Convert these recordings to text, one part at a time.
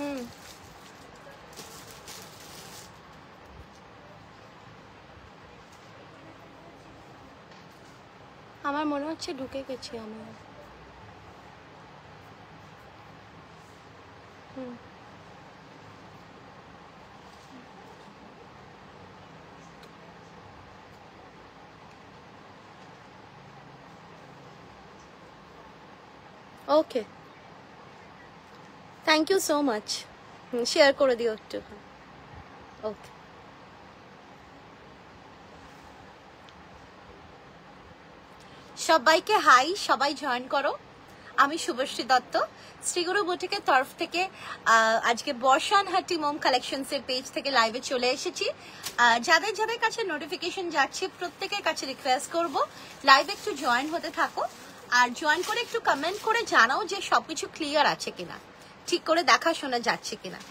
হুম, আমার মনে হচ্ছে ঢুকে গেছি আমার। Hmm, okay, thank you so much. Share করে দিও একটু। ওকে, সবাইকে হাই, সবাই জয়েন করো। আমি শুভশ্রী দত্ত, শ্রীগুরু বুটিকের তরফ থেকে আজকে বর্ষানহাটি মোম কালেকশনসের পেজ থেকে লাইভে চলে এসেছি। যাদের যাদের কাছে নোটিফিকেশন যাচ্ছে প্রত্যেকের কাছে রিকোয়েস্ট করব লাইভে একটু জয়েন হতে থাকো, আর জয়েন করে একটু কমেন্ট করে জানাও যে সবকিছু ক্লিয়ার আছে কিনা, ঠিক করে দেখাশোনা যাচ্ছে কিনা।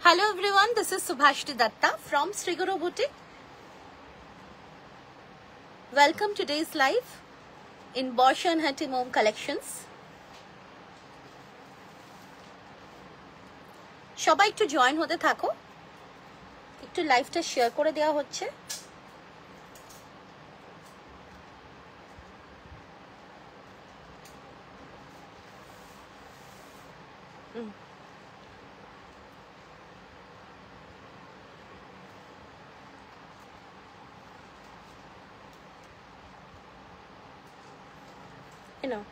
Hello everyone, this is Subhashri Datta from Sri Guru Boutique. Welcome to today's live in Boshanhati Mom Collections. সবাই একটু জয়েন হতে থাকো, একটু লাইভটা শেয়ার করে দেওয়া হচ্ছে। You know,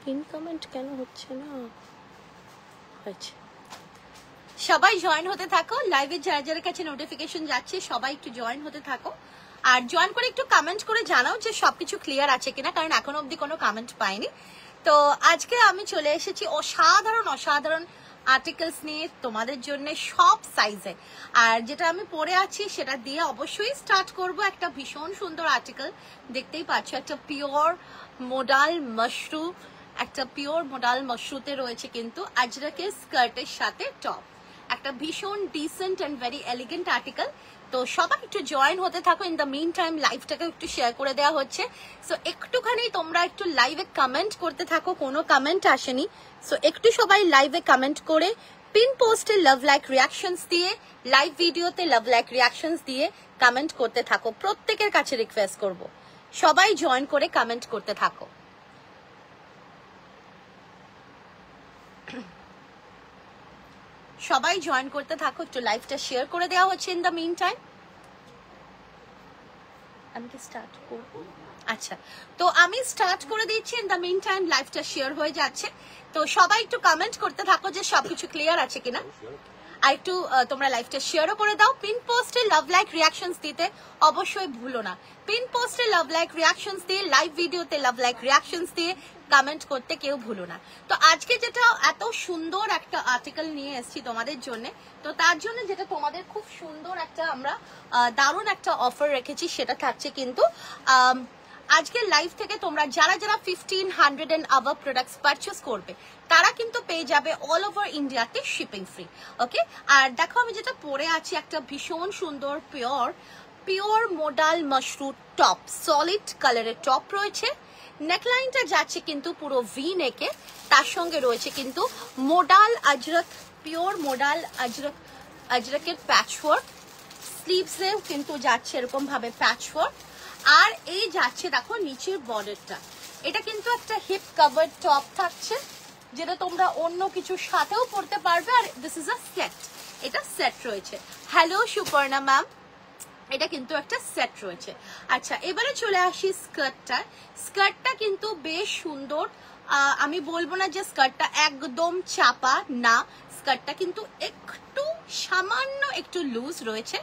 পিন কমেন্ট কেন হচ্ছে না? হয়েছে। সবাই জয়েন হতে থাকো, লাইভে যারা যারা কাছে নোটিফিকেশন যাচ্ছে সবাই একটু জয়েন হতে থাকো, আর জয়েন করে একটু কমেন্ট করে জানাও যে সবকিছু ক্লিয়ার আছে কিনা, কারণ এখনো অবধি কোনো কমেন্ট পাইনি। তো আজকে আমি চলে এসেছি অসাধারণ অসাধারণ আর্টিকেলস নিয়ে তোমাদের জন্য, সব সাইজে। আর যেটা আমি পরে আছি সেটা দিয়ে অবশ্যই স্টার্ট করব। একটা ভীষণ সুন্দর আর্টিকেল দেখতেই পাচ্ছ, একটা পিওর মোডাল মাশরু, একটা পিওর মোডাল মাশরুতে রয়েছে কিন্তু আজরাকের স্কার্টের সাথে টপ, একটা ভীষণ decent and very elegant article. তো সবাই একটু জয়েন হতে থাকো। ইন দ্য মিন টাইম লাইভটাকে একটু শেয়ার করে দেওয়া হচ্ছে, সো একটুখানি তোমরা একটু লাইভে কমেন্ট করতে থাকো। কোনো কমেন্ট আসেনি, সো একটু সবাই লাইভে কমেন্ট করে পিন পোস্টে লাভ লাইক রিয়াকশনস দিয়ে, লাইভ ভিডিওতে লাভ লাইক রিয়াকশনস দিয়ে কমেন্ট করতে থাকো। প্রত্যেকের কাছে রিকোয়েস্ট করব সবাই জয়েন করে কমেন্ট করতে থাকো। সবাই জয়েন করতে থাকো, একটু লাইভটা শেয়ার করে দেওয়া হচ্ছে। ইন দ্য মিন টাইম আমি কি স্টার্ট করব? আচ্ছা, তো আমি স্টার্ট করে দিচ্ছি। ইন দ্য মিন টাইম লাইভটা শেয়ার হয়ে যাচ্ছে, তো সবাই একটু কমেন্ট করতে থাকো যে সবকিছু ক্লিয়ার আছে কিনা, আর একটু তোমরা লাইভটা শেয়ারও করে দাও। পিন পোস্টে লাভ লাইক রিয়াকশনস দিতে অবশ্যই ভুলো না। পিন পোস্টে লাভ লাইক রিয়াকশনস দিয়ে, লাইভ ভিডিওতে লাভ লাইক রিয়াকশনস দিয়ে কমেন্ট করতে কেউ ভুলো না। তো আজকে যেটা এত সুন্দর একটা আর্টিকেল নিয়ে এসেছি তোমাদের জন্য, তো তার জন্য যেটা তোমাদের খুব সুন্দর একটা আমরা দারুণ একটা অফার রেখেছি, সেটা থাকছে কিন্তু আজকের লাইভ থেকে তোমরা যারা যারা 1500 এন্ড আবাভ প্রোডাক্টস পারচেস করবে তারা কিন্তু পেয়ে যাবে অল ওভার ইন্ডিয়াতে শিপিং ফ্রি। ওকে, আর দেখো আমি যেটা পরে আছি, একটা ভীষণ সুন্দর pure modal Mashru top, solid কালারের টপ রয়েছে। নেকলাইনটা যাচ্ছে কিন্তু পুরো ভি নেকে, তার সঙ্গে রয়েছে কিন্তু মোডাল আজরক, পিওর মোডাল আজরকের প্যাচওয়ার্ক। স্লিভসেও কিন্তু যাচ্ছে এরকম ভাবে প্যাচওয়ার্ক, আর এই যাচ্ছে দেখো নিচের বর্ডারটা। এটা কিন্তু একটা হিপ কভার টপ থাকছে, যেটা তোমরা অন্য কিছুর সাথেও পরতে পারবে। আর দিস ইজ আ সেট, এটা সেট রয়েছে। হ্যালো সুপর্ণা ম্যাম, এটা কিন্তু একটা সেট রয়েছে। আচ্ছা, এবারে চলে আসি স্কার্টটা। স্কার্টটা কিন্তু বেশ সুন্দর, আমি বলবো না যে স্কার্টটা একদম চাপা, না, স্কার্টটা কিন্তু একটু সামান্য একটু লুজ রয়েছে,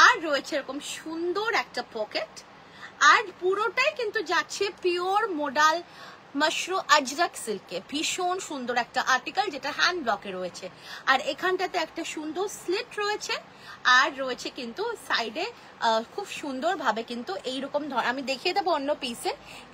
আর রয়েছে এরকম সুন্দর একটা পকেট, আর পুরোটাই কিন্তু যাচ্ছে পিওর মোডাল মাশরু আজরাক সিল্কে, ভীষণ সুন্দর একটা আর্টিকেল যেটা হ্যান্ড ব্লকে রয়েছে। আর এখানটাতে একটা সুন্দর স্লিট রয়েছে, আর রয়েছে কিন্তু সাইডে খুব সুন্দর ভাবে কিন্তু এইরকম আমি দেখিয়ে দেবো অন্য পিসে,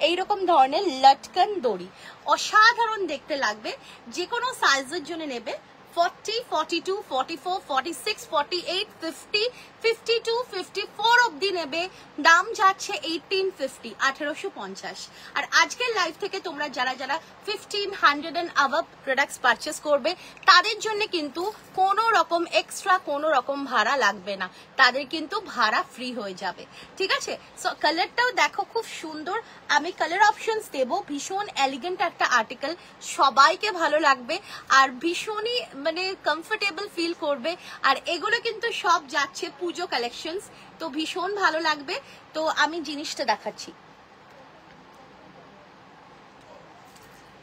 এইরকম ধরনের লটকন দড়ি, অসাধারণ দেখতে লাগবে। যে কোনো সাইজের জন্য নেবে, 40, 42, 44, 46, 48, 50, 52, 54 অবধি নেবে। দাম যাচ্ছে 1850, 1850। আর আজকের লাইভ থেকে তোমরা যারা যারা 1500 and above প্রোডাক্টস পারচেস করবে তাদের জন্য কিন্তু কোনো রকম এক্সট্রা কোনো রকম ভাড়া লাগবে না, তাদের কিন্তু ভাড়া ফ্রি হয়ে যাবে, ঠিক আছে? সো কালারটাও দেখো খুব সুন্দর, আমি কালার অপশনস দেবো। ভীষণ এলিগেন্ট একটা আর্টিকেল, সবাইকে ভালো লাগবে আর ভীষণই মানে কমফোর্টেবল ফিল করবে। আর এগুলো কিন্তু সব যাচ্ছে পুজো কালেকশনস, তো ভীষণ ভালো লাগবে। তো আমি জিনিসটা দেখাচ্ছি,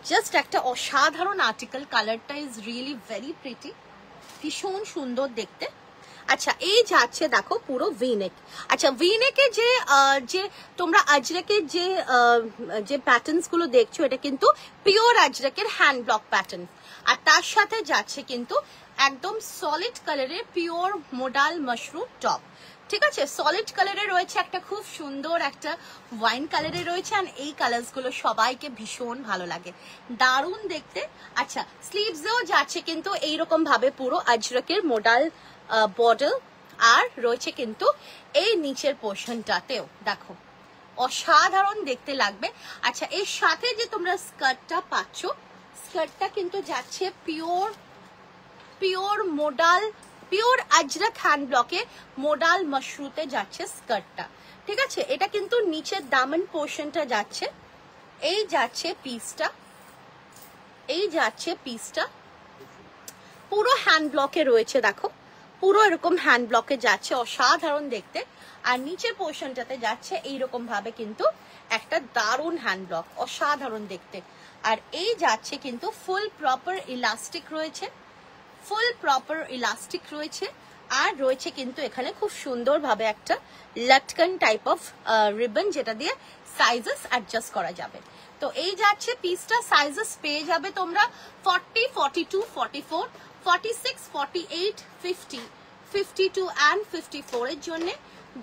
জাস্ট একটা অসাধারণ আর্টিকেল, কালারটা ইজ রিয়েলি ভেরি প্রিটি, ভীষণ সুন্দর দেখতে। আচ্ছা এই যাচ্ছে দেখো পুরো ভিনেক। আচ্ছা ভিনেকে যে তোমরা আজরাকের যে প্যাটার্নস গুলো দেখছো এটা কিন্তু পিওর আজরাকের হ্যান্ড ব্লক প্যাটার্ন, আর তার সাথে যাচ্ছে কিন্তু একদম সলিড কালারের পিওর মোডাল মাশরু টপ, ঠিক আছে? সলিড কালারে রয়েছে, একটা খুব সুন্দর একটা ওয়াইন কালারে রয়েছে, আর এই কালার্স গুলো সবাইকে ভীষণ ভালো লাগে, দারুণ দেখতে। আচ্ছা স্লিভসেও যাচ্ছে কিন্তু এইরকম ভাবে পুরো আজরাকের মোডাল বর্ডার, আর রয়েছে কিন্তু এই নিচের পোর্শনটাতেও দেখো অসাধারণ দেখতে লাগবে। আচ্ছা এর সাথে যে তোমরা স্কার্টটা পাচ্ছ, স্কার্টটা কিন্তু যাচ্ছে pure modal, pure Ajrak hand ব্লকে মোডাল মাশরুতে যাচ্ছে স্কার্টটা, ঠিক আছে? এটা কিন্তু নিচের দামন পোর্শনটা যাচ্ছে, এই যাচ্ছে পিসটা, এই যাচ্ছে পিসটা পুরো হ্যান্ড ব্লকে রয়েছে, দেখো পুরো এরকম হ্যান্ড ব্লকে যাচ্ছে, অসাধারণ দেখতে। আর নিচের পোর্শনটাতে যাচ্ছে এইরকম ভাবে কিন্তু একটা দারুণ হ্যান্ড ব্লক, অসাধারণ দেখতে। আর এই যাচ্ছে কিন্তু ফুল প্রপার ইলাস্টিক রয়েছে, ফুল প্রপার ইলাস্টিক রয়েছে, আর রয়েছে কিন্তু এখানে খুব সুন্দর ভাবে একটা লটকন টাইপ অফ রিবন, যেটা দিয়ে সাইজেস অ্যাডজাস্ট করা যাবে। তো এই যাচ্ছে পিসটা, সাইজেস পেয়ে যাবে তোমরা 40, 42, 44, 46, 48, 50, 52 and 54 এর জন্য।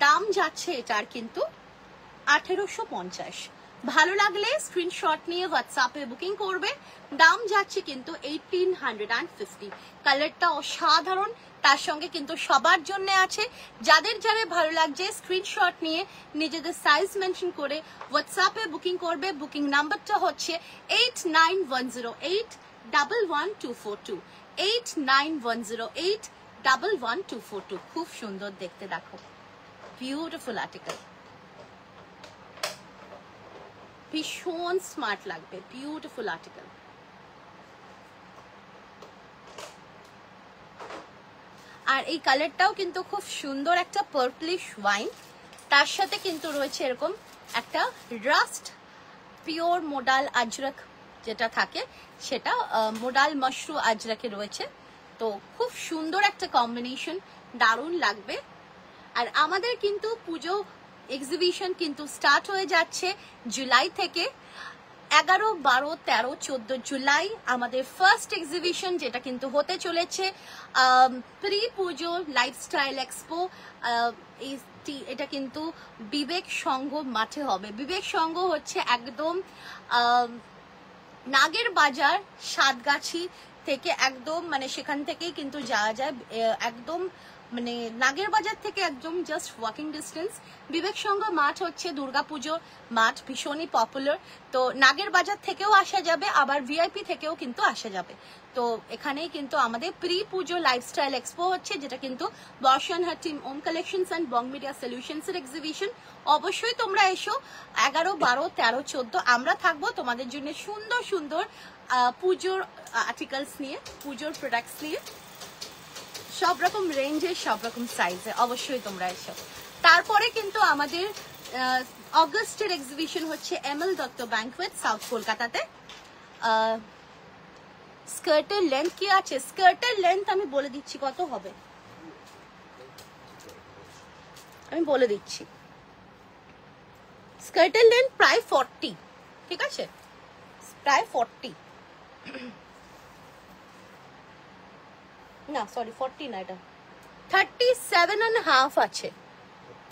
দাম যাচ্ছে এটার কিন্তু 1850। ভালো লাগলে স্ক্রিনশট নিয়ে হোয়াটসঅ্যাপে বুকিং করবে, দাম যাচ্ছে কিন্তু 1850। কালারটা অসাধারণ, তার সঙ্গে কিন্তু সবার জন্য আছে। যাদের যাদের ভালো লাগছে স্ক্রিনশট নিয়ে নিজেদের সাইজ মেনশন করে হোয়াটসঅ্যাপে বুকিং করবে। বুকিং নাম্বারটা হচ্ছে 8910811242, 8910811242। খুব সুন্দর দেখতে, দেখো বিউটিফুল আর্টিকেল, ভীষণ স্মার্ট লাগবে, বিউটিফুল আর্টিকেল। আর এই কালারটাও কিন্তু খুব সুন্দর একটা পার্পলিশ ওয়াইন, তার সাথে কিন্তু রয়েছে এরকম একটা রাস্ট পিওর মোডাল আজরাক যেটা থাকে সেটা মোডাল মাশরু আজরাকে রয়েছে। তো খুব সুন্দর একটা কম্বিনেশন, দারুণ লাগবে। আর আমাদের কিন্তু পুজো এক্সিবিশন কিন্তু স্টার্ট হয়ে যাচ্ছে জুলাই থেকে। 11, 12, 13, 14 জুলাই আমাদের ফার্স্ট এক্সিবিশন, যেটা কিন্তু হতে চলেছে প্রি পুজো লাইফস্টাইল এক্সপো। এটা কিন্তু বিবেক সংঘ মাঠে হবে। বিবেক সংঘ হচ্ছে একদম নাগের বাজার সাতগাছি থেকে একদম মানে সেখান থেকেই কিন্তু যাওয়া যায়, একদম মানে নাগের বাজার থেকে একদম জাস্ট ওয়াকিং ডিস্টেন্স। বিবেক সংঘ মাঠ হচ্ছে দুর্গাপুজো মাঠ, ভীষণই পপুলার। তো নাগের বাজার থেকেও আসা যাবে, আবার ভিআইপি থেকেও কিন্তু আসা যাবে। তো এখানেই কিন্তু আমাদের প্রি পুজো লাইফস্টাইল এক্সপো হচ্ছে, যেটা কিন্তু বর্ষানহাট team Om collections and Bong media solutions এর এক্সিবিশন। অবশ্যই তোমরা এসো। 11, 12, 13, 14 আমরা থাকবো তোমাদের জন্য সুন্দর সুন্দর পুজোর আর্টিকেলস নিয়ে, পুজোর প্রোডাক্টস নিয়ে, সব রকম রেঞ্জের সব রকম সাইজে। অবশ্যই তোমরা এসো। তারপরে কিন্তু আমাদের অগস্টের এক্সিবিশন হচ্ছে এমএল দত্ত ব্যাংকুয়েট সাউথ কলকাতাতে। স্কার্টের লেন্থ কি আছে? স্কার্টের লেন্থ আমি বলে দিচ্ছি কত হবে, আমি বলে দিচ্ছি। স্কার্টের লেন্থ প্রায় 40, ঠিক আছে? প্রায় 40 না সরি 40 না, এটা 37.5 আছে,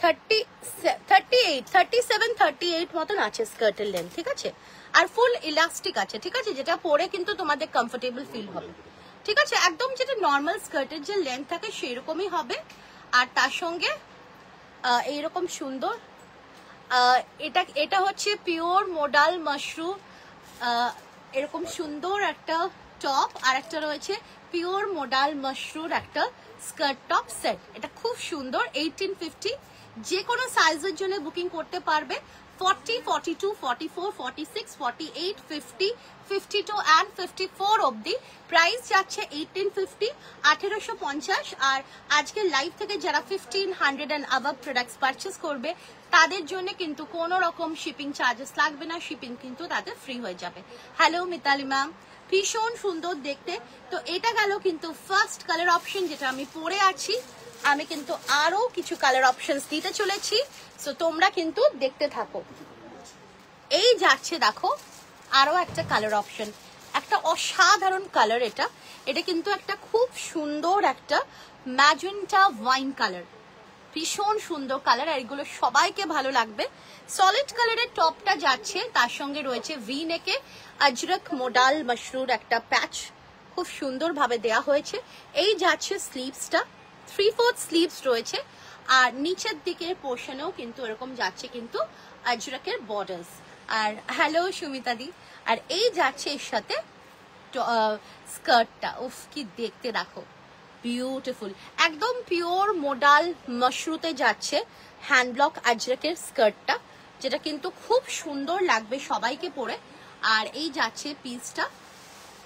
37-38 মতন আছে স্কার্টের লেন্থ, ঠিক আছে। আর ফুল ইলাস্টিক আছে, ঠিক আছে, যেটা পরে কিন্তু তোমাদের কমফোর্টেবল ফিল হবে, ঠিক আছে। একদম যেটা নর্মাল স্কার্টের যে লেন্থ থাকে সেরকমই হবে। আর তার সঙ্গে এইরকম সুন্দর এটা হচ্ছে পিওর মোডাল মাশরুম, এরকম সুন্দর একটা টপ, আর একটা রয়েছে পিওর মোডাল মাশরুম একটা স্কার্ট টপ সেট। এটা খুব সুন্দর, 1850, যে কোনো সাইজের জন্য বুকিং করতে পারবে। 40, 42, 44, 46, 48, 50, 52 and 54 অবধি প্রাইস যাচ্ছে 1850, 1850। আর আজকে লাইভ থেকে যারা 1500 and above প্রোডাক্টস পারচেস করবে তাদের জন্য কিন্তু কোনো রকম শিপিং চার্জেস লাগবে না, শিপিং কিন্তু তাদের ফ্রি হয়ে যাবে। হ্যালো মিতালি ম্যাম, ভীষণ সুন্দর দেখতে। তো এটা গেল কিন্তু ফার্স্ট কালার অপশন যেটা আমি পরে আছি। আমি কিন্তু আরো কিছু কালার অপশনস দিতে চলেছি, সো তোমরা কিন্তু দেখতে থাকো। এই যাচ্ছে দেখো আরো একটা কালার অপশন, একটা অসাধারণ কালার। এটা কিন্তু একটা খুব সুন্দর একটা ম্যাজেন্টা ওয়াইন কালার, ভীষণ সুন্দর কালার, আর এগুলো সবাইকে ভালো লাগবে। সলিড কালারের টপটা যাচ্ছে, তার সঙ্গে রয়েছে ভি নেকে আজরক মোডাল মাশরুর একটা প্যাচ, খুব সুন্দর ভাবে দেয়া হয়েছে। এই যাচ্ছে স্লিভসটা, 3/4 স্লিভস রয়েছে, আর নিচের দিকের পোর্শনেও কিন্তু এরকম যাচ্ছে কিন্তু আজরকের বর্ডার্স। আর হ্যালো সুমিতা দি, আর এই যাচ্ছে এর সাথে স্কার্টটা, উফ কি দেখতে দেখো, বিউটিফুল, একদম পিওর মোডাল মাশরুতে যাচ্ছে হ্যান্ড ব্লক আজরকের স্কার্টটা, যেটা কিন্তু খুব সুন্দর লাগবে সবাইকে পরে। আর এই যাচ্ছে পিসটা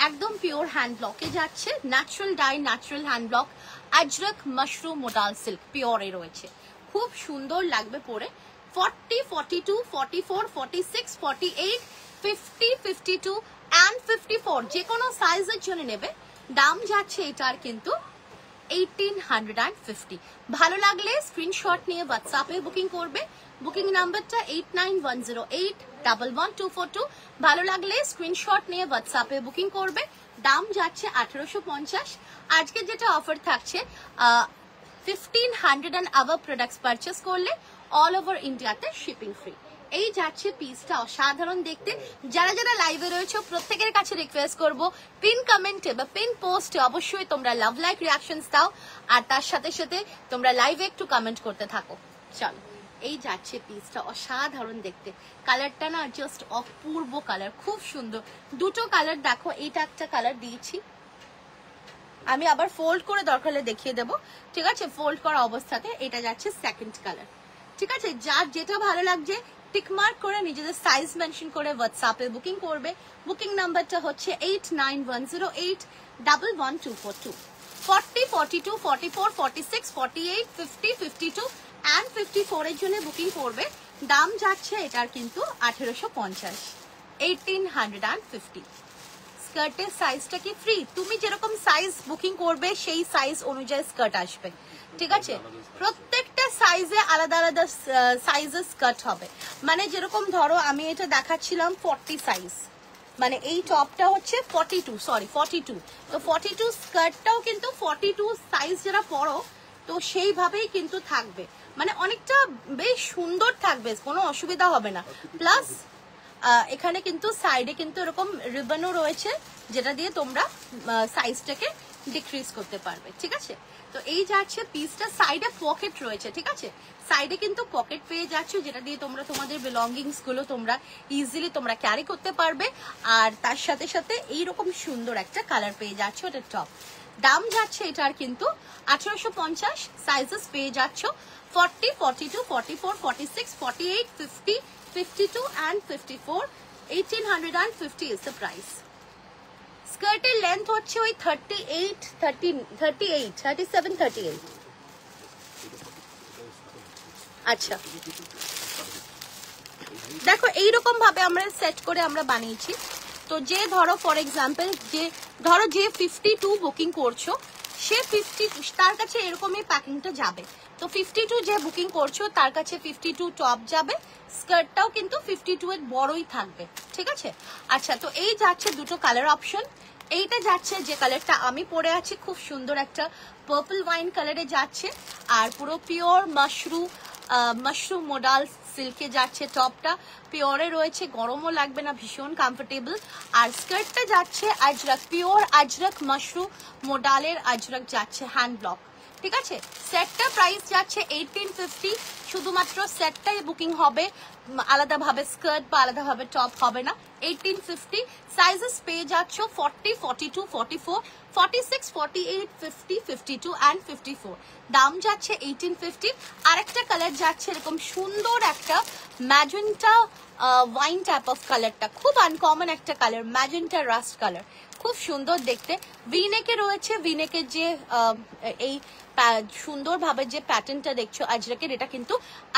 একদম পিওর হ্যান্ড ব্লকে যাচ্ছে, natural dye, natural hand block Ajrakh মাশরুম মোডাল সিল্ক পিওরে রয়েছে, খুব সুন্দর লাগবে পরে। 40, 42, 44, 46, 48, 50, 52 and 54 যে কোনো সাইজের জন্য নেবে। দাম যাচ্ছে এটার কিন্তু 1850। ভালো লাগলে স্ক্রিনশট নিয়ে হোয়াটসঅ্যাপে বুকিং করবে। বুকিং নাম্বারটা 8910811242। ভালো লাগলে স্ক্রিনশট নিয়ে হোয়াটসঅ্যাপে বুকিং করবে। দাম যাচ্ছে 1850। আজকে যেটা অফার থাকছে 1500 and above প্রোডাক্টস পারচেস করলে অল ওভার ইন্ডিয়াতে শিপিং ফ্রি। এই যাচ্ছে পিসটা অসাধারণ দেখতে। যারা যারা লাইভে রয়েছে প্রত্যেকের কাছে রিকোয়েস্ট করব, পিন কমেন্টে বা পিন পোস্টে অবশ্যই তোমরা লাভ লাইক রিয়াকশনস দাও, আর তার সাথে সাথে তোমরা লাইভে একটু কমেন্ট করতে থাকো। চলো, এই যাচ্ছে পিসটা অসাধারণ দেখতে, কালারটা না জাস্ট অপূর্ব কালার, খুব সুন্দর। দুটো কালার দেখো, এইটা একটা কালার দিয়েছি, আমি আবার ফোল্ড করে দরকার হলে দেখিয়ে দেবো, ঠিক আছে। ফোল্ড করা অবস্থাতে এটা যাচ্ছে সেকেন্ড কালার, ঠিক আছে। যার যেটা ভালো লাগছে টিকমার্ক করে নিজেদের সাইজ মেনশন করে হোয়াটসঅ্যাপে বুকিং করবে। বুকিং নাম্বারটা হচ্ছে 8910811242। 40, 42, 44, 46, 48, 50, 52 and 54 এর জন্য বুকিং করবে। দাম যাচ্ছে এটার কিন্তু 1850, 1850। স্কার্টের সাইজটা কি ফ্রি, তুমি যেরকম সাইজ বুকিং করবে সেই সাইজ অনুযায়ী স্কার্ট আসবে, ঠিক আছে। প্রত্যেকটা সাইজে আলাদা আলাদা সাইজের স্কার্ট হবে, মানে যেরকম ধরো আমি এটা দেখাচ্ছিলাম 40 সাইজ, মানে এই টপটা হচ্ছে 42, তো 42 স্কার্টটাও কিন্তু 42 সাইজ যারা পরো তো সেইভাবেই কিন্তু থাকবে, মানে অনেকটা বেশ সুন্দর থাকবে, কোনো অসুবিধা হবে না। প্লাস এখানে কিন্তু সাইডে কিন্তু এরকম রিবনও রয়েছে, যেটা দিয়ে তোমরা সাইজটাকে ডিক্রিজ করতে পারবে, ঠিক আছে। তো এই যাচ্ছে পিসটা, সাইডে পকেট রয়েছে, ঠিক আছে, সাইডে কিন্তু পকেট পেয়ে যাচ্ছ, যেটা দিয়ে তোমরা তোমাদের বিলঙ্গিংস গুলো তোমরা ইজিলি তোমরা ক্যারি করতে পারবে। আর তার সাথে সাথে এইরকম সুন্দর একটা কালার পেয়ে যাচ্ছ, এটা টপ। দাম যাচ্ছে এটার কিন্তু 1850। সাইজেস পেয়ে যাচ্ছ 40, 42, 44, 46, 48, 50, 52 and 54, 1850 is the price. স্কার্টের length হচ্ছে ওই 37-38। আচ্ছা দেখো এইরকম ভাবে আমরা সেট করে আমরা বানিয়েছি। তো যে ধরো ফর এক্সাম্পল যে 52 বুকিং করছো, সে 50 তার কাছে এরকমই প্যাকিংটা যাবে, তো 52 যে বুকিং করছো তার কাছে 52 টপ যাবে, স্কার্টটাও কিন্তু 52 এর বড়ই থাকবে, ঠিক আছে। আচ্ছা, তো এই যাচ্ছে দুটো কালার অপশন। এইটা যাচ্ছে যে কালারটা আমি পরে আছি, খুব সুন্দর একটা পার্পল ওয়াইন কালারে যাচ্ছে, আর পুরো পিওর মাশরুম মোডাল সিল্কে যাচ্ছে। টপটা পিওরে রয়েছে, গরমও লাগবে না, ভীষণ কমফোর্টেবল। আর স্কার্টটা যাচ্ছে আজরক, পিওর আজরক মাশরুম মোডালের আজরক যাচ্ছে, হ্যান্ড ব্লক, ঠিক আছে। সেটটা প্রাইস যাচ্ছে 1850, শুধুমাত্র সেটটাই বুকিং হবে, আলাদাভাবে স্কার্ট বা আলাদাভাবে টপ হবে না। 1850 সাইজেস পেয়ে যাচ্ছ 40, 42, 44, 46, 48, 50, 52 অ্যান্ড 54। দাম যাচ্ছে 1850। আরেকটা কালার যাচ্ছে এরকম সুন্দর একটা ম্যাজেন্টা ওয়াইন টাইপ অফ কালারটা, খুব আনকমন একটা কালার, ম্যাজেন্টা রাস্ট কালার, খুব সুন্দর দেখতে। ভিনেকে রয়েছে, ভিনেকের যে এই সুন্দরভাবে যে প্যাটার্নটা দেখছো আজরকের, এটা কিন্তু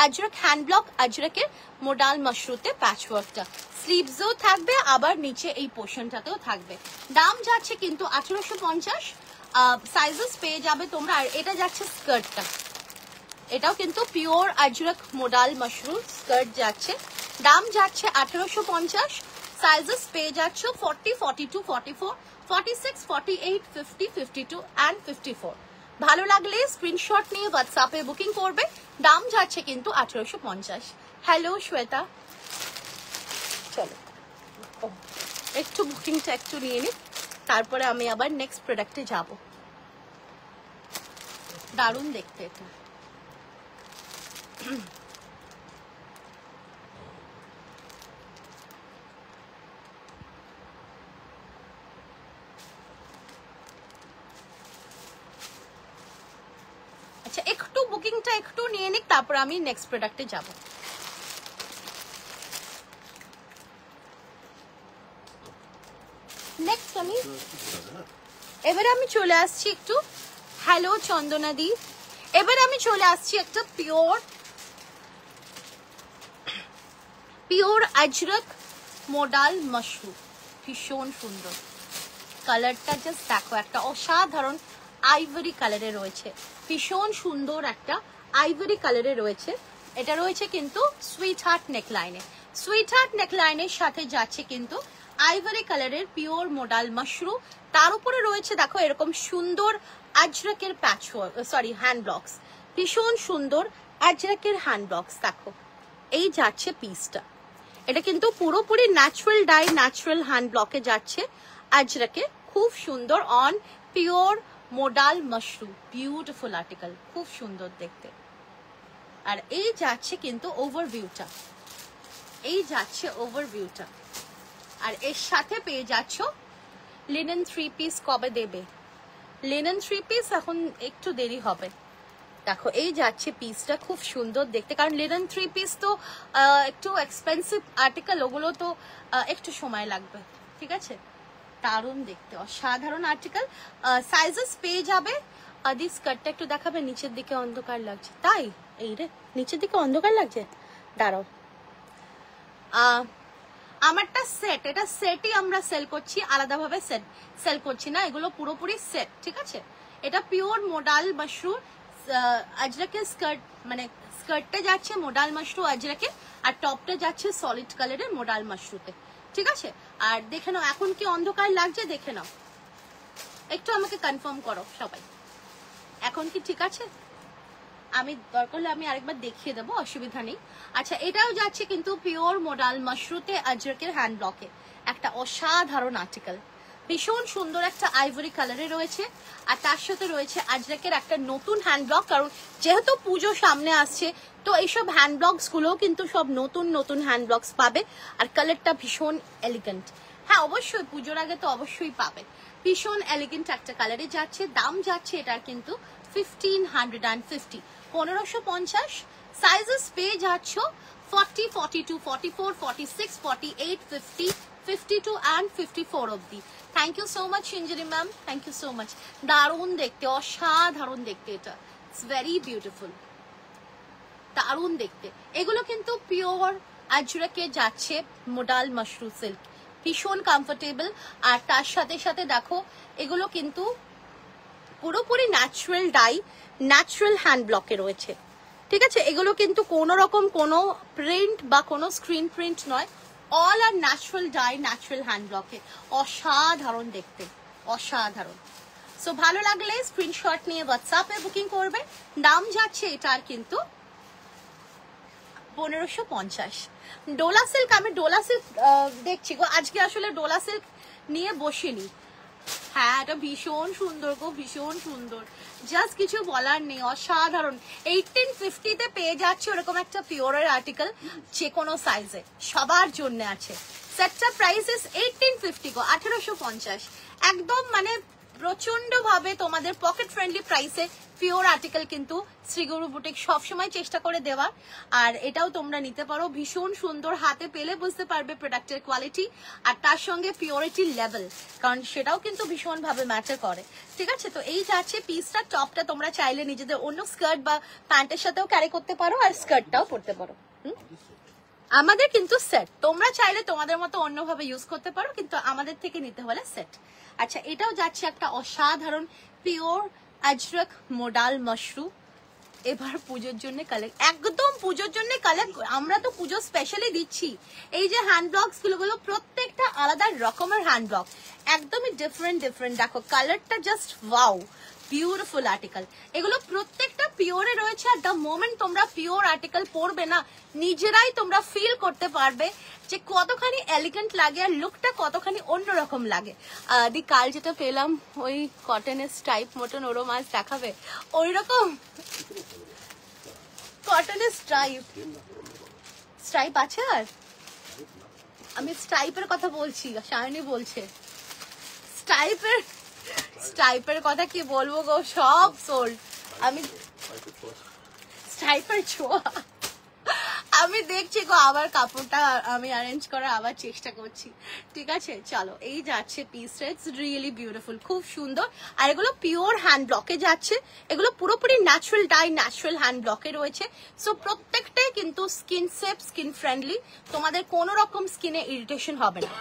আজরক হ্যান্ড ব্লক, আজরকের মোডাল মাশরুতে প্যাচওয়ার্কটা। স্লিভসও থাকবে, আবার নিচে এই পোর্শনটাতেও থাকবে। দাম যাচ্ছে কিন্তু 1850। সাইজেস পেয়ে যাবে তোমরা। আর এটা যাচ্ছে স্কার্টটা, এটাও কিন্তু pure Ajrakh modal mushroom skirt যাচ্ছে, দাম যাচ্ছে 1850। সাইজেস পেয়ে যাচ্ছ 40, 42, 44, 46, 48, 50, 52 অ্যান্ড 54। ভালো লাগলে স্ক্রিনশট নিয়ে হোয়াটসঅ্যাপে বুকিং করবে। দাম যাচ্ছে কিন্তু 1850। হ্যালো শ্বেতা, চলো একটু বুকিংটা একটু নিয়ে নিই, তারপরে আমি আবার নেক্সট প্রোডাক্টে যাব। দারুণ দেখতে এটা। আচ্ছা, একটু বুকিংটা একটু নিয়ে নিক, তারপর আমি নেক্সট প্রোডাক্টে যাব। নেক্সট এবারে আমি চলে আসছি একটু, হ্যালো চন্দনা দি, এবারে আমি চলে আসছি একটা পিওর আজরক মোডাল মাশরুম, ভীষণ সুন্দর কালারটা, জাস্ট দেখো, একটা অসাধারণ আইভরি কালারে রয়েছে, ভীষণ সুন্দর একটা আইভরি কালারে রয়েছে। এটা রয়েছে কিন্তু সুইট হার্ট নেকলাইনে, সুইট হার্ট নেকলাইনের সাথে যাচ্ছে কিন্তু আইভরি কালারের পিওর মোডাল মাশরুম। তার উপরে রয়েছে দেখো এরকম সুন্দর আজরকের প্যাচওয়ার্ক, সরি হ্যান্ড ব্লকস, ভীষণ সুন্দর আজরকের হ্যান্ড ব্লকস। দেখো এই যাচ্ছে পিসটা, এটা কিন্তু পুরোপুরি ন্যাচারাল ডাই, ন্যাচারাল হ্যান্ড ব্লকে যাচ্ছে আজরকে, খুব সুন্দর on pure modal mushroom, beautiful article, খুব সুন্দর দেখতে। আর এই যাচ্ছে কিন্তু ওভারভিউটা, এই যাচ্ছে ওভারভিউটা। আর এর সাথে পেয়ে যাচ্ছ লিনেন 3 পিস। কবে দেবে লিনেন 3 পিস? এখন একটু দেরি হবে। দেখো এই যাচ্ছে পিসটা, খুব সুন্দর দেখতে, কারণ লিনেন 3 পিস তো একটু এক্সপেন্সিভ আর্টিকেল, ওগুলো তো একটু সময় লাগবে, ঠিক আছে। দারুণ দেখতে, অসাধারণ আর্টিকেল। সাইজেস পেয়ে যাবে। আদি স্কার্টটা একটু দেখাবে, নিচের দিকে অন্ধকার লাগছে। তাই এই রে, নিচের দিকে অন্ধকার লাগছে, দাঁড়াও। আমারটা সেট, এটা সেটই আমরা সেল করছি, আলাদাভাবে সেল করছি না, এগুলো পুরোপুরি সেট, ঠিক আছে। এটা পিওর মোডাল মাশরুম আজরকের স্কার্ট, মানে স্কার্টটা যাচ্ছে মোডাল মাশরুম আজরকে, আর টপটা যাচ্ছে সলিড কালারের মোডাল মাশরুতে, ঠিক আছে। আর দেখে নাও এখন কি অন্ধকার লাগছে, দেখে নাও, একটু আমাকে কনফার্ম করো সবাই, এখন কি ঠিক আছে? আমি দরকার হলে আমি আরেকবার দেখিয়ে দেবো, অসুবিধা নেই। আচ্ছা, এটাও যাচ্ছে কিন্তু পিওর মোডাল মাশরুতে আজরকের হ্যান্ড ব্লকে, একটা অসাধারণ আর্টিকেল, ভীষণ সুন্দর একটা আইভরি কালারে রয়েছে। আর তার সাথে রয়েছে আজরকের একটা নতুন হ্যান্ড ব্লক, কারণ যেহেতু পুজো সামনে আসছে, তো এইসব হ্যান্ড ব্লকস গুলো কিন্তু সব নতুন নতুন হ্যান্ড ব্লকস পাবে। আর কালারটা ভীষণ এলিগেন্ট, হ্যাঁ অবশ্যই পুজোর আগে তো অবশ্যই পাবে। ভীষণ এলিগেন্ট একটা কালারে যাচ্ছে, দাম যাচ্ছে এটার কিন্তু 1550, 1550। সাইজেস পেয়ে যাচ্ছ 40, 42, 44, 46, 48, 50, 52 and 54 অবধি। থ্যাংক ইউ সো মাচ সিঞ্জরি ma'am, thank you so much. দারুণ দেখতে, অসাধারণ দেখতে, এটা ইটস ভেরি বিউটিফুল, দারুণ দেখতে। এগুলো কিন্তু পিওর আজরকে যাচ্ছে মোডাল মাশরুম সিল্ক, ভীষণ কমফোর্টেবল। আর তার সাথে সাথে দেখো এগুলো কিন্তু পুরোপুরি ন্যাচারাল ডাই, ন্যাচারাল হ্যান্ড ব্লকে রয়েছে। ঠিক আছে, এগুলো কিন্তু কোনো রকম কোনো প্রিন্ট বা কোনো স্ক্রিন প্রিন্ট নয়, অল আর ন্যাচারাল ডাই, ন্যাচারাল হ্যান্ড ব্লকে। অসাধারণ দেখতে, অসাধারণ। সো ভালো লাগলে স্ক্রিনশট নিয়ে হোয়াটসঅ্যাপে বুকিং করবে। দাম যাচ্ছে এটার কিন্তু 1550। ডোলা সিল্ক, আমি ডোলা সিল্ক দেখছি গো, আজকে আসলে ডোলা সিল্ক নিয়ে বসিনি। হ্যাঁ, এটা ভীষণ সুন্দর গো, ভীষণ সুন্দর, জাস্ট কিছু বলার নেই, অসাধারণ। 1850-তে পেয়ে যাচ্ছে ওরকম একটা পিওরের আর্টিকেল, যে কোনো সাইজে সবার জন্য আছে। সেটটা প্রাইস ইস 1850 গো, 1850। একদম মানে প্রচন্ড ভাবে তোমাদের পকেট ফ্রেন্ডলি প্রাইসে পিওর আর্টিকেল কিন্তু শ্রীগুরু বুটিক সবসময় চেষ্টা করে দেওয়ার। আর এটাও তোমরা নিতে পারো, ভীষণ সুন্দর, হাতে পেলে বুঝতে পারবে প্রোডাক্টের কোয়ালিটি আর তার সঙ্গে পিওরিটি লেভেল, কারণ সেটাও কিন্তু ভীষণ ভাবে ম্যাটার করে। ঠিক আছে, তো এই যাচ্ছে পিসটা। টপটা তোমরা চাইলে নিজেদের অন্য স্কার্ট বা প্যান্টের সাথেও ক্যারি করতে পারো, আর স্কার্টটাও পরতে পারো। আমাদের কিন্তু সেট, তোমরা চাইলে তোমাদের মতো অন্যভাবে ইউজ করতে পারো, কিন্তু আমাদের থেকে নিতে হলে সেট। আচ্ছা, এটাও যাচ্ছে একটা অসাধারণ পিওর আজরক মোডাল মাশরু। এবার পুজোর জন্য কালেক্ট, একদম পুজোর জন্য কালেক্ট, আমরা তো পুজো স্পেশালি দিচ্ছি। এই যে হ্যান্ড ব্লকস গুলো প্রত্যেকটা আলাদা রকমের হ্যান্ড ব্লক, একদমই ডিফারেন্ট ডিফারেন্ট। দেখো কালারটা জাস্ট ওয়াও, বিউটিফুল আর্টিকেল। এগুলো প্রত্যেকটা পিওরে রয়েছে, আর দ্য মোমেন্ট তোমরা পিওর আর্টিকেল পরবে না, নিজেরাই তোমরা ফিল করতে পারবে যে কতখানি এলিগেন্ট লাগে আর লুকটা কতখানি অন্যরকম লাগে। দি কাল যেটা পেলাম ওই কটনের স্টাইপ মতন, ওরও মাছ দেখাবে ওই রকম কটনের স্ট্রাইপ আছে। আর আমি স্ট্রাইপের কথা বলছি, শায়নি বলছে স্ট্রাইপের কথা কি বলবো গো, সব সোল্ড। আমি স্ট্রাইপের ছোঁয়া আমি দেখছি গো, আবার কাপড়টা আমি অ্যারেঞ্জ করার আবার চেষ্টা করছি। ঠিক আছে, চলো এই যাচ্ছে পিসটা, ইটস রিয়েলি বিউটিফুল, খুব সুন্দর। আর এগুলো পিওর হ্যান্ড ব্লকে যাচ্ছে, এগুলো পুরোপুরি ন্যাচারাল ডাই, ন্যাচারাল হ্যান্ড ব্লকে রয়েছে। সো প্রত্যেকটাই কিন্তু স্কিন সেফ, স্কিন ফ্রেন্ডলি, তোমাদের কোনো রকম স্কিনে ইরিটেশন হবে না।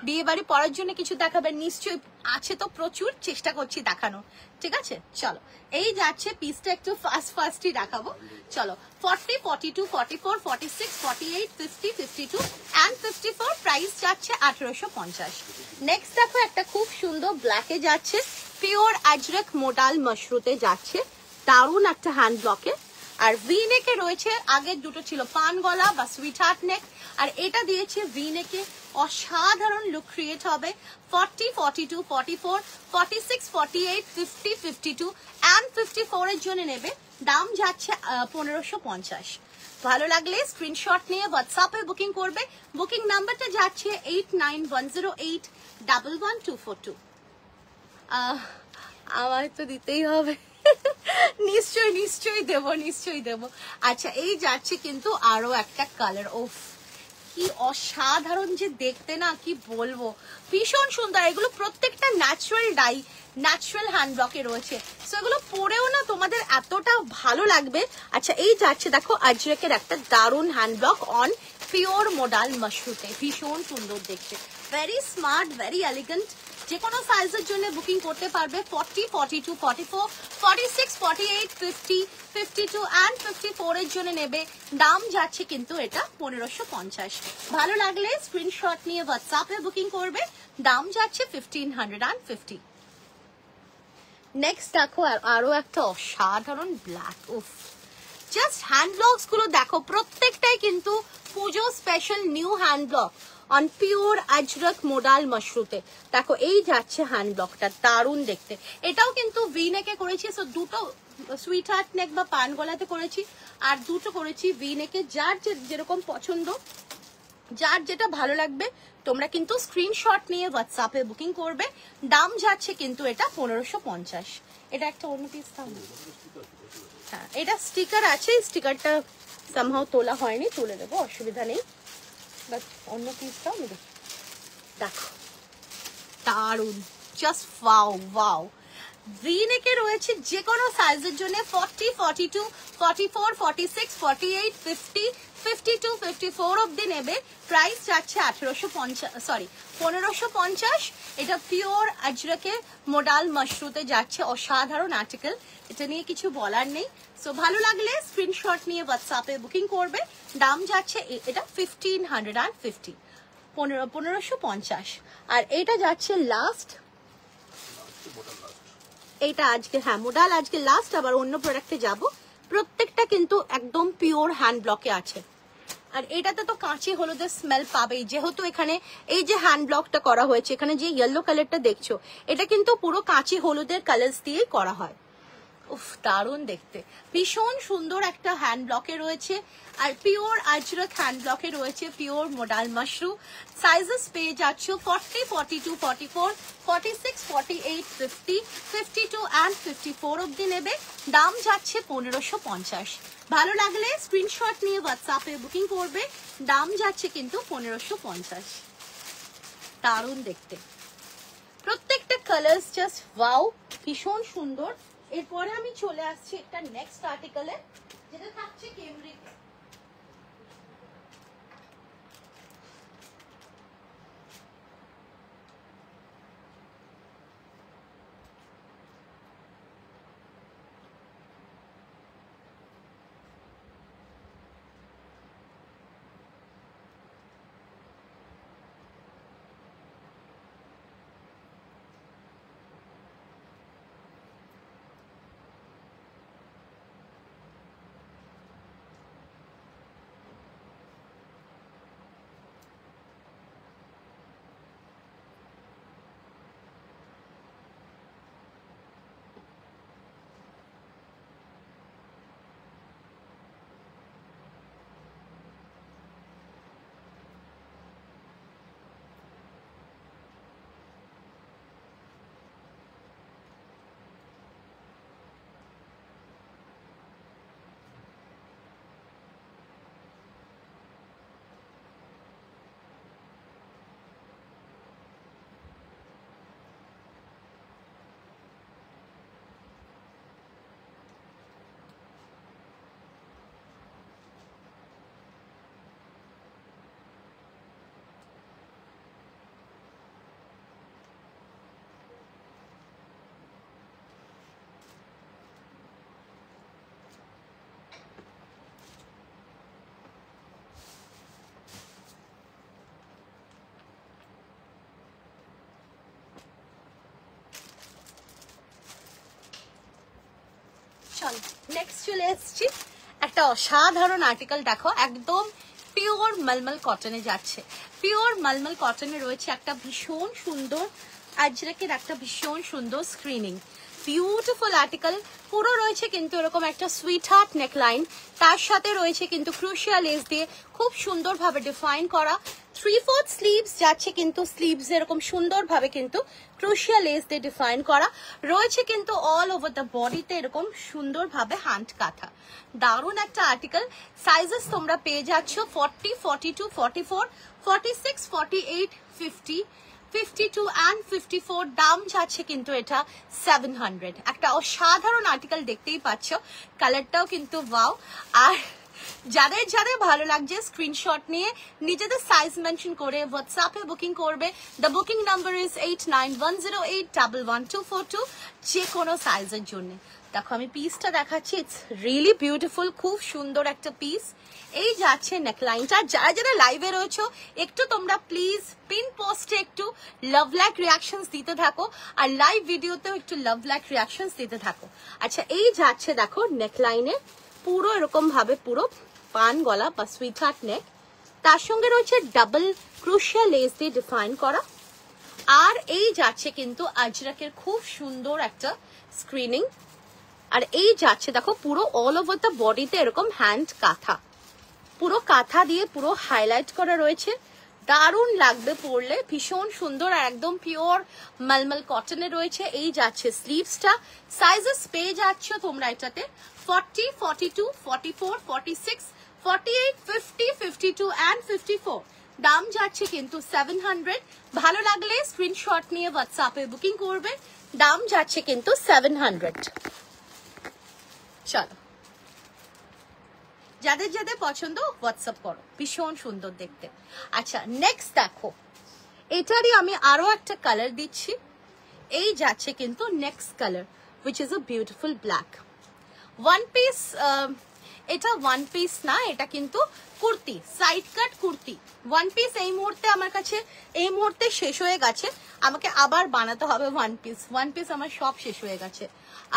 বিয়ে বাড়ি পরার জন্য কিছু দেখাবে নিশ্চয়ই আছে, তো প্রচুর চেষ্টা করছি দেখানো। ঠিক আছে, চলো এই যাচ্ছে পিসটা, একটু ফাস্টই দেখাবো। চলো 40, 42, 44, 46, 48, 50, 52 and 54, প্রাইস যাচ্ছে 1850। নেক্সট দেখো একটা খুব সুন্দর ব্ল্যাকে যাচ্ছে, পিওর আজরক মোডাল মাশরুতে যাচ্ছে, দারুণ একটা হ্যান্ড ব্লকে। আর ভি নেকে রয়েছে, আগের দুটো ছিল পান গলা বা সুইট হার্ট নেক, আর এটা দিয়েছে ভি নেকে, অসাধারণ লুক ক্রিয়েট হবে। 40, 42, 44, 46, 48, 50, 52 and 54 এর জন্য নেবে, দাম যাচ্ছে 1550। ভালো লাগলে স্ক্রিনশট নিয়ে হোয়াটসঅ্যাপে বুকিং করবে। বুকিং নাম্বারটা যাচ্ছে 8910811242। আমার তো দিতেই হবে, নিশ্চয়ই দেবো। আচ্ছা, এই যাচ্ছে কিন্তু আরো একটা কালার, ওফ কি অসাধারণ যে দেখতে, না কি বলবো, ভীষণ সুন্দর। এগুলো প্রত্যেকটা ন্যাচারাল ডাই, ন্যাচারাল হ্যান্ড ব্লকে রয়েছে, সো এগুলো পরেও না তোমাদের এতটা ভালো লাগবে। আচ্ছা, এই যাচ্ছে দেখো আজরকের একটা দারুণ hand block on pure modal মাশরুতে, ভীষণ সুন্দর দেখতে, ভেরি স্মার্ট, ভেরি এলিগেন্ট। যে কোনো সাইজের জন্য বুকিং করতে পারবে। 40, 42, 44, 46, 48, 50, 52 and 54 এর জন্য নেবে, দাম যাচ্ছে কিন্তু এটা 1550। ভালো লাগলে স্ক্রিনশট নিয়ে হোয়াটসঅ্যাপে বুকিং করবে, দাম যাচ্ছে 1550। নেক্সট দেখো আরো একটা অসাধারণ ব্ল্যাক, উফ জাস্ট হ্যান্ড ব্লকস গুলো দেখো, প্রত্যেকটাই কিন্তু Pujo special new hand block on pure Ajrakh modal মাশরুতে। দেখো এই যাচ্ছে হ্যান্ড ব্লকটা, দারুণ দেখতে। এটাও কিন্তু ভি নেকে করেছি, সো দুটো সুইট হার্ট নেক বা পান গলাতে করেছি, আর দুটো করেছি ভি নেকে। যার যেরকম পছন্দ, যার যেটা ভালো লাগবে, তোমরা কিন্তু স্ক্রিনশট নিয়ে হোয়াটসঅ্যাপে বুকিং করবে, দাম যাচ্ছে কিন্তু এটা 1550। এটা একটা অন্য পিস, হ্যাঁ এটা স্টিকার আছে, স্টিকারটা সামহাও তোলা হয়নি, তুলে দেবো, অসুবিধা নেই। বাট অন্য পিসটাও নেবে, দেখো দারুন, জাস্ট ওয়াও ওয়াও, ভি নেকে রয়েছে যে কোনো সাইজের জন্য 40, 42, 44, 46, 48, 50, 52, 54 অবধি নেবে। প্রাইস যাচ্ছে 1550। এটা পিওর আজরাকে মোডাল মাশরুতে যাচ্ছে, অসাধারণ আর্টিকেল, এটা নিয়ে কিছু বলার নেই। সো ভালো লাগলে স্ক্রিনশট নিয়ে হোয়াটসঅ্যাপে বুকিং করবে। দাম যাচ্ছে এটা 1550, 1550। আর এটা যাচ্ছে লাস্ট, এইটা আজকে হ্যাঁ মোডাল আজকে লাস্ট, আবার অন্য প্রোডাক্টে যাব। প্রত্যেকটা কিন্তু একদম পিওর হ্যান্ড ব্লকে আছে। আর এটাতে তো কাঁচি হলুদের স্মেল পাবেই, যেহেতু এখানে এই যে হ্যান্ড ব্লকটা করা হয়েছে, এখানে যে ইয়েলো কালারটা দেখছো এটা কিন্তু পুরো কাঁচি হলুদের কালার্স দিয়েই করা হয়। উফ দারুণ দেখতে, ভীষণ সুন্দর একটা হ্যান্ড ব্লকে রয়েছে। আর পিওর আজরক হ্যান্ড ব্লকে রয়েছে পিওর মোডাল মাশরু। সাইজেস পেয়ে যাচ্ছ 40, 42, 44, 46, 48, 50, 52 and 54 অবধি নেবে। দাম যাচ্ছে 1550। ভালো লাগলে স্ক্রিনশট নিয়ে হোয়াটসঅ্যাপে বুকিং করবে। দাম যাচ্ছে কিন্তু 1550। দারুণ দেখতে, প্রত্যেকটা কালার্স জাস্ট ওয়াও, ভীষণ সুন্দর। এরপরে আমি চলে আসছি একটা নেক্সট আর্টিকেলে, যেটা থাকছে কেমব্রিক। চলো নেক্সট চলে এসেছি একটা অসাধারণ আর্টিকেল। দেখো একদম পিওর মলমল কটনে যাচ্ছে। পিওর মলমল কটনে রয়েছে একটা ভীষণ সুন্দর আজরাকের একটা ভীষণ সুন্দর স্ক্রিনিং, বিউটিফুল আর্টিকেল। পুরো রয়েছে কিন্তু এরকম একটা সুইট হার্ট নেকলাইন, তার সাথে রয়েছে কিন্তু ক্রুশিয়া লেস দিয়ে খুব সুন্দরভাবে ডিফাইন করা। 3/4 স্লিভস যাচ্ছে, কিন্তু স্লিভস এরকম সুন্দরভাবে কিন্তু ক্রুশিয়া লেস দিয়ে ডিফাইন করা রয়েছে, কিন্তু অল ওভার দ্য বডিতে এরকম সুন্দরভাবে হ্যান্ড কাঁথা। দারুণ একটা আর্টিকেল। সাইজেস তোমরা পেয়ে যাচ্ছ 40, 42, 44, 46, 48, 50, 52 and 54। দাম যাচ্ছে কিন্তু এটা 700। একটা অসাধারণ আর্টিকেল দেখতেই পাচ্ছ, কালারটাও কিন্তু ওয়াও। আর যাদের যাদের ভালো লাগছে স্ক্রিনশট নিয়ে নিজেদের সাইজ মেনশন করে হোয়াটসঅ্যাপে বুকিং করবে। দ্য বুকিং নাম্বার ইজ 8910811242, যে কোনো সাইজের জন্য। দেখো আমি পিসটা দেখাচ্ছি, ইটস রিয়েলি বিউটিফুল, খুব সুন্দর একটা পিস। এই যাচ্ছে নেকলাইনটা। যারা যারা লাইভে রয়েছে একটু তোমরা প্লিজ পিন পোস্টে একটু লাভ লাইক রিয়াকশনস দিতে থাকো, আর লাইভ ভিডিওতেও একটু লাভ লাইক রিয়াকশনস দিতে থাকো। আচ্ছা এই যাচ্ছে দেখো নেকলাইনে পুরো এরকম ভাবে পুরো পান গলা বা সুইট হার্ট নেক, তার সঙ্গে রয়েছে ডাবল ক্রুশিয়া লেস দিয়ে ডিফাইন করা। আর এই যাচ্ছে কিন্তু আজরাকের খুব সুন্দর একটা স্ক্রিনিং। আর এই যাচ্ছে দেখো পুরো অল ওভার দ্য বডিতে এরকম হ্যান্ড কাঁথা, পুরো কাঁথা দিয়ে পুরো হাইলাইট করা রয়েছে। দারুণ লাগবে পরলে, ভীষণ সুন্দর, আর একদম পিওর মলমল কটনে রয়েছে। এই যাচ্ছে স্লিভসটা। সাইজেস পেয়ে যাচ্ছ তোমরা এটাতে 40, 42, 44, 46, 48, 50, 52 and 54। দাম যাচ্ছে কিন্তু 700। ভালো লাগলে স্ক্রিনশট নিয়ে হোয়াটসঅ্যাপে বুকিং করবে। দাম যাচ্ছে কিন্তু 700। চলো, যাদের যাদের পছন্দ হোয়াটসঅ্যাপ করো, ভীষণ সুন্দর দেখতে। আচ্ছা নেক্সট দেখো, এটারই আমি আরো একটা কালার দিচ্ছি। এই যাচ্ছে কিন্তু next colour, which is a beautiful black one piece. এটা ওয়ান পিস না, এটা কিন্তু কুর্তি, সাইড কাট কুর্তি। ওয়ান পিস এই মুহূর্তে আমার কাছে এই মুহূর্তে শেষ হয়ে গেছে, আমাকে আবার বানাতে হবে ওয়ান পিস। ওয়ান পিস আমার সব শেষ হয়ে গেছে,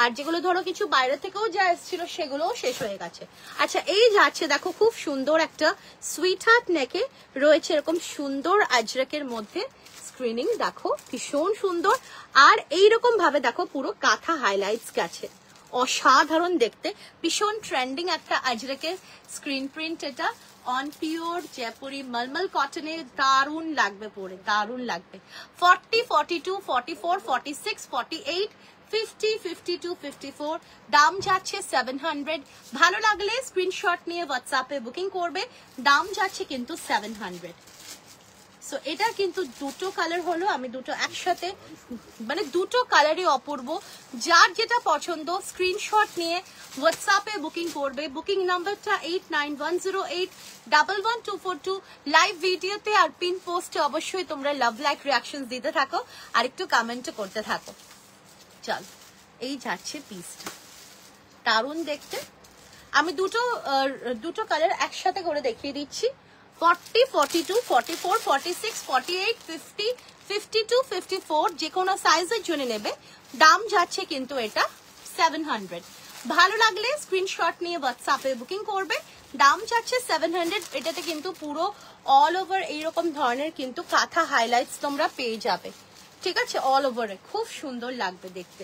আর যেগুলো ধরো কিছু বাইরে থেকেও যা এসেছিল সেগুলোও শেষ হয়ে গেছে। আচ্ছা এই যাচ্ছে দেখো, খুব সুন্দর একটা সুইট হার্ট নেকে রয়েছে এরকম সুন্দর আজরাকের মধ্যে স্ক্রিনিং, দেখো ভীষণ সুন্দর। আর এইরকম ভাবে দেখো পুরো কাঁথা হাইলাইটস গেছে, অসাধারণ দেখতে, ভীষণ ট্রেন্ডিং একটা আজরাকের স্ক্রিন প্রিন্ট। এটা অন পিওর জয়পুরি মলমল কটনে, দারুণ লাগবে পরে, দারুণ লাগবে। 40, 42, 44, 46, 48, 50, 52, 54, দাম যাচ্ছে 700। ভালো লাগলে স্ক্রিনশট নিয়ে হোয়াটসঅ্যাপে বুকিং করবে, দাম যাচ্ছে কিন্তু 700। সো এটা কিন্তু দুটো কালার হলো, আমি দুটো একসাথে মানে দুটো কালারই অপূর্ব। যার যেটা পছন্দ স্ক্রিনশট নিয়ে হোয়াটসঅ্যাপে বুকিং করবে। বুকিং নাম্বারটা 8910811242। লাইভ ভিডিওতে আর পিন পোস্টে অবশ্যই তোমরা লাভ লাইক রিয়াকশন দিতে থাকো আর একটু কমেন্টও করতে থাকো। চল, এই যাচ্ছে পিসটা, দারুণ দেখতে। আমি দুটো কালার একসাথে করে দেখিয়ে দিচ্ছি। 40, 42, 44, 46, 48, 50, 52, 54 যে কোনো সাইজের জন্য নেবে, দাম যাচ্ছে কিন্তু এটা 700। ভালো লাগলে স্ক্রিনশট নিয়ে হোয়াটসঅ্যাপে বুকিং করবে, দাম যাচ্ছে 700। এটাতে কিন্তু পুরো অল ওভার এইরকম ধরনের কিন্তু কাঁথা হাইলাইটস তোমরা পেয়ে যাবে, ঠিক আছে, অল ওভারে খুব সুন্দর লাগবে দেখতে।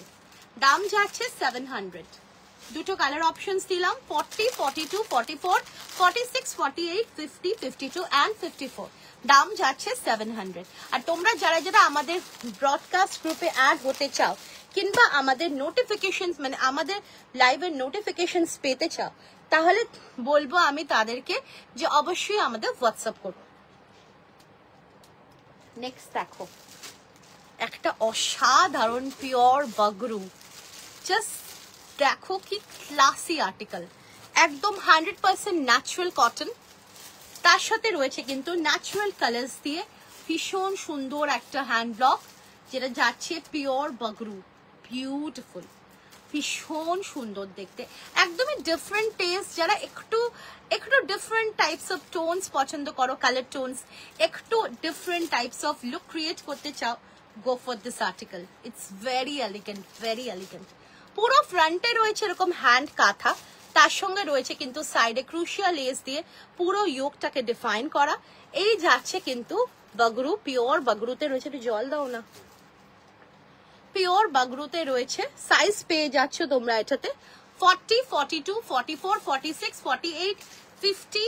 দাম যাচ্ছে 700। দুটো কালার অপশনস দিলাম, 40, 42, 44, 46, 48, 50, 52 and 54, দাম যাচ্ছে 700। আর তোমরা যারা যারা আমাদের ব্রডকাস্ট গ্রুপে অ্যাড হতে চাও কিংবা আমাদের নোটিফিকেশন মানে আমাদের লাইভের নোটিফিকেশনস পেতে চাও, তাহলে বলবো আমি তাদেরকে যে অবশ্যই আমাদের হোয়াটসঅ্যাপ করো। নেক্সট দেখো, একটা অসাধারণ পিওর বাগরু, জাস্ট দেখো কি ক্লাসি আর্টিকেল, একদম 100% ন্যাচারাল কটন, তার সাথে রয়েছে কিন্তু ন্যাচারাল কালার্স দিয়ে ভীষণ সুন্দর একটা হ্যান্ড ব্লক, যেটা যাচ্ছে পিওর বাগরু, বিউটিফুল, ভীষণ সুন্দর দেখতে, একদমই ডিফারেন্ট টেস্ট। যারা একটু ডিফারেন্ট টাইপস অফ টোনস পছন্দ করো, কালার টোনস, একটু different types of look create করতে চাও, go for this article. It's very elegant, very elegant. পুরো ফ্রন্টে রয়েছে এরকম হ্যান্ড কাঁথা, তার সঙ্গে রয়েছে কিন্তু সাইডে ক্রুশিয়া লেস দিয়ে পুরো ইয়োগটাকে ডিফাইন করা। এই যাচ্ছে কিন্তু বাগরু, পিওর বাগরুতে রয়েছে, একটু জল দাও না, পিওর বাগরুতে রয়েছে। সাইজ পেয়ে যাচ্ছ তোমরা এটাতে 40, 42, 44, 46, 48, 50,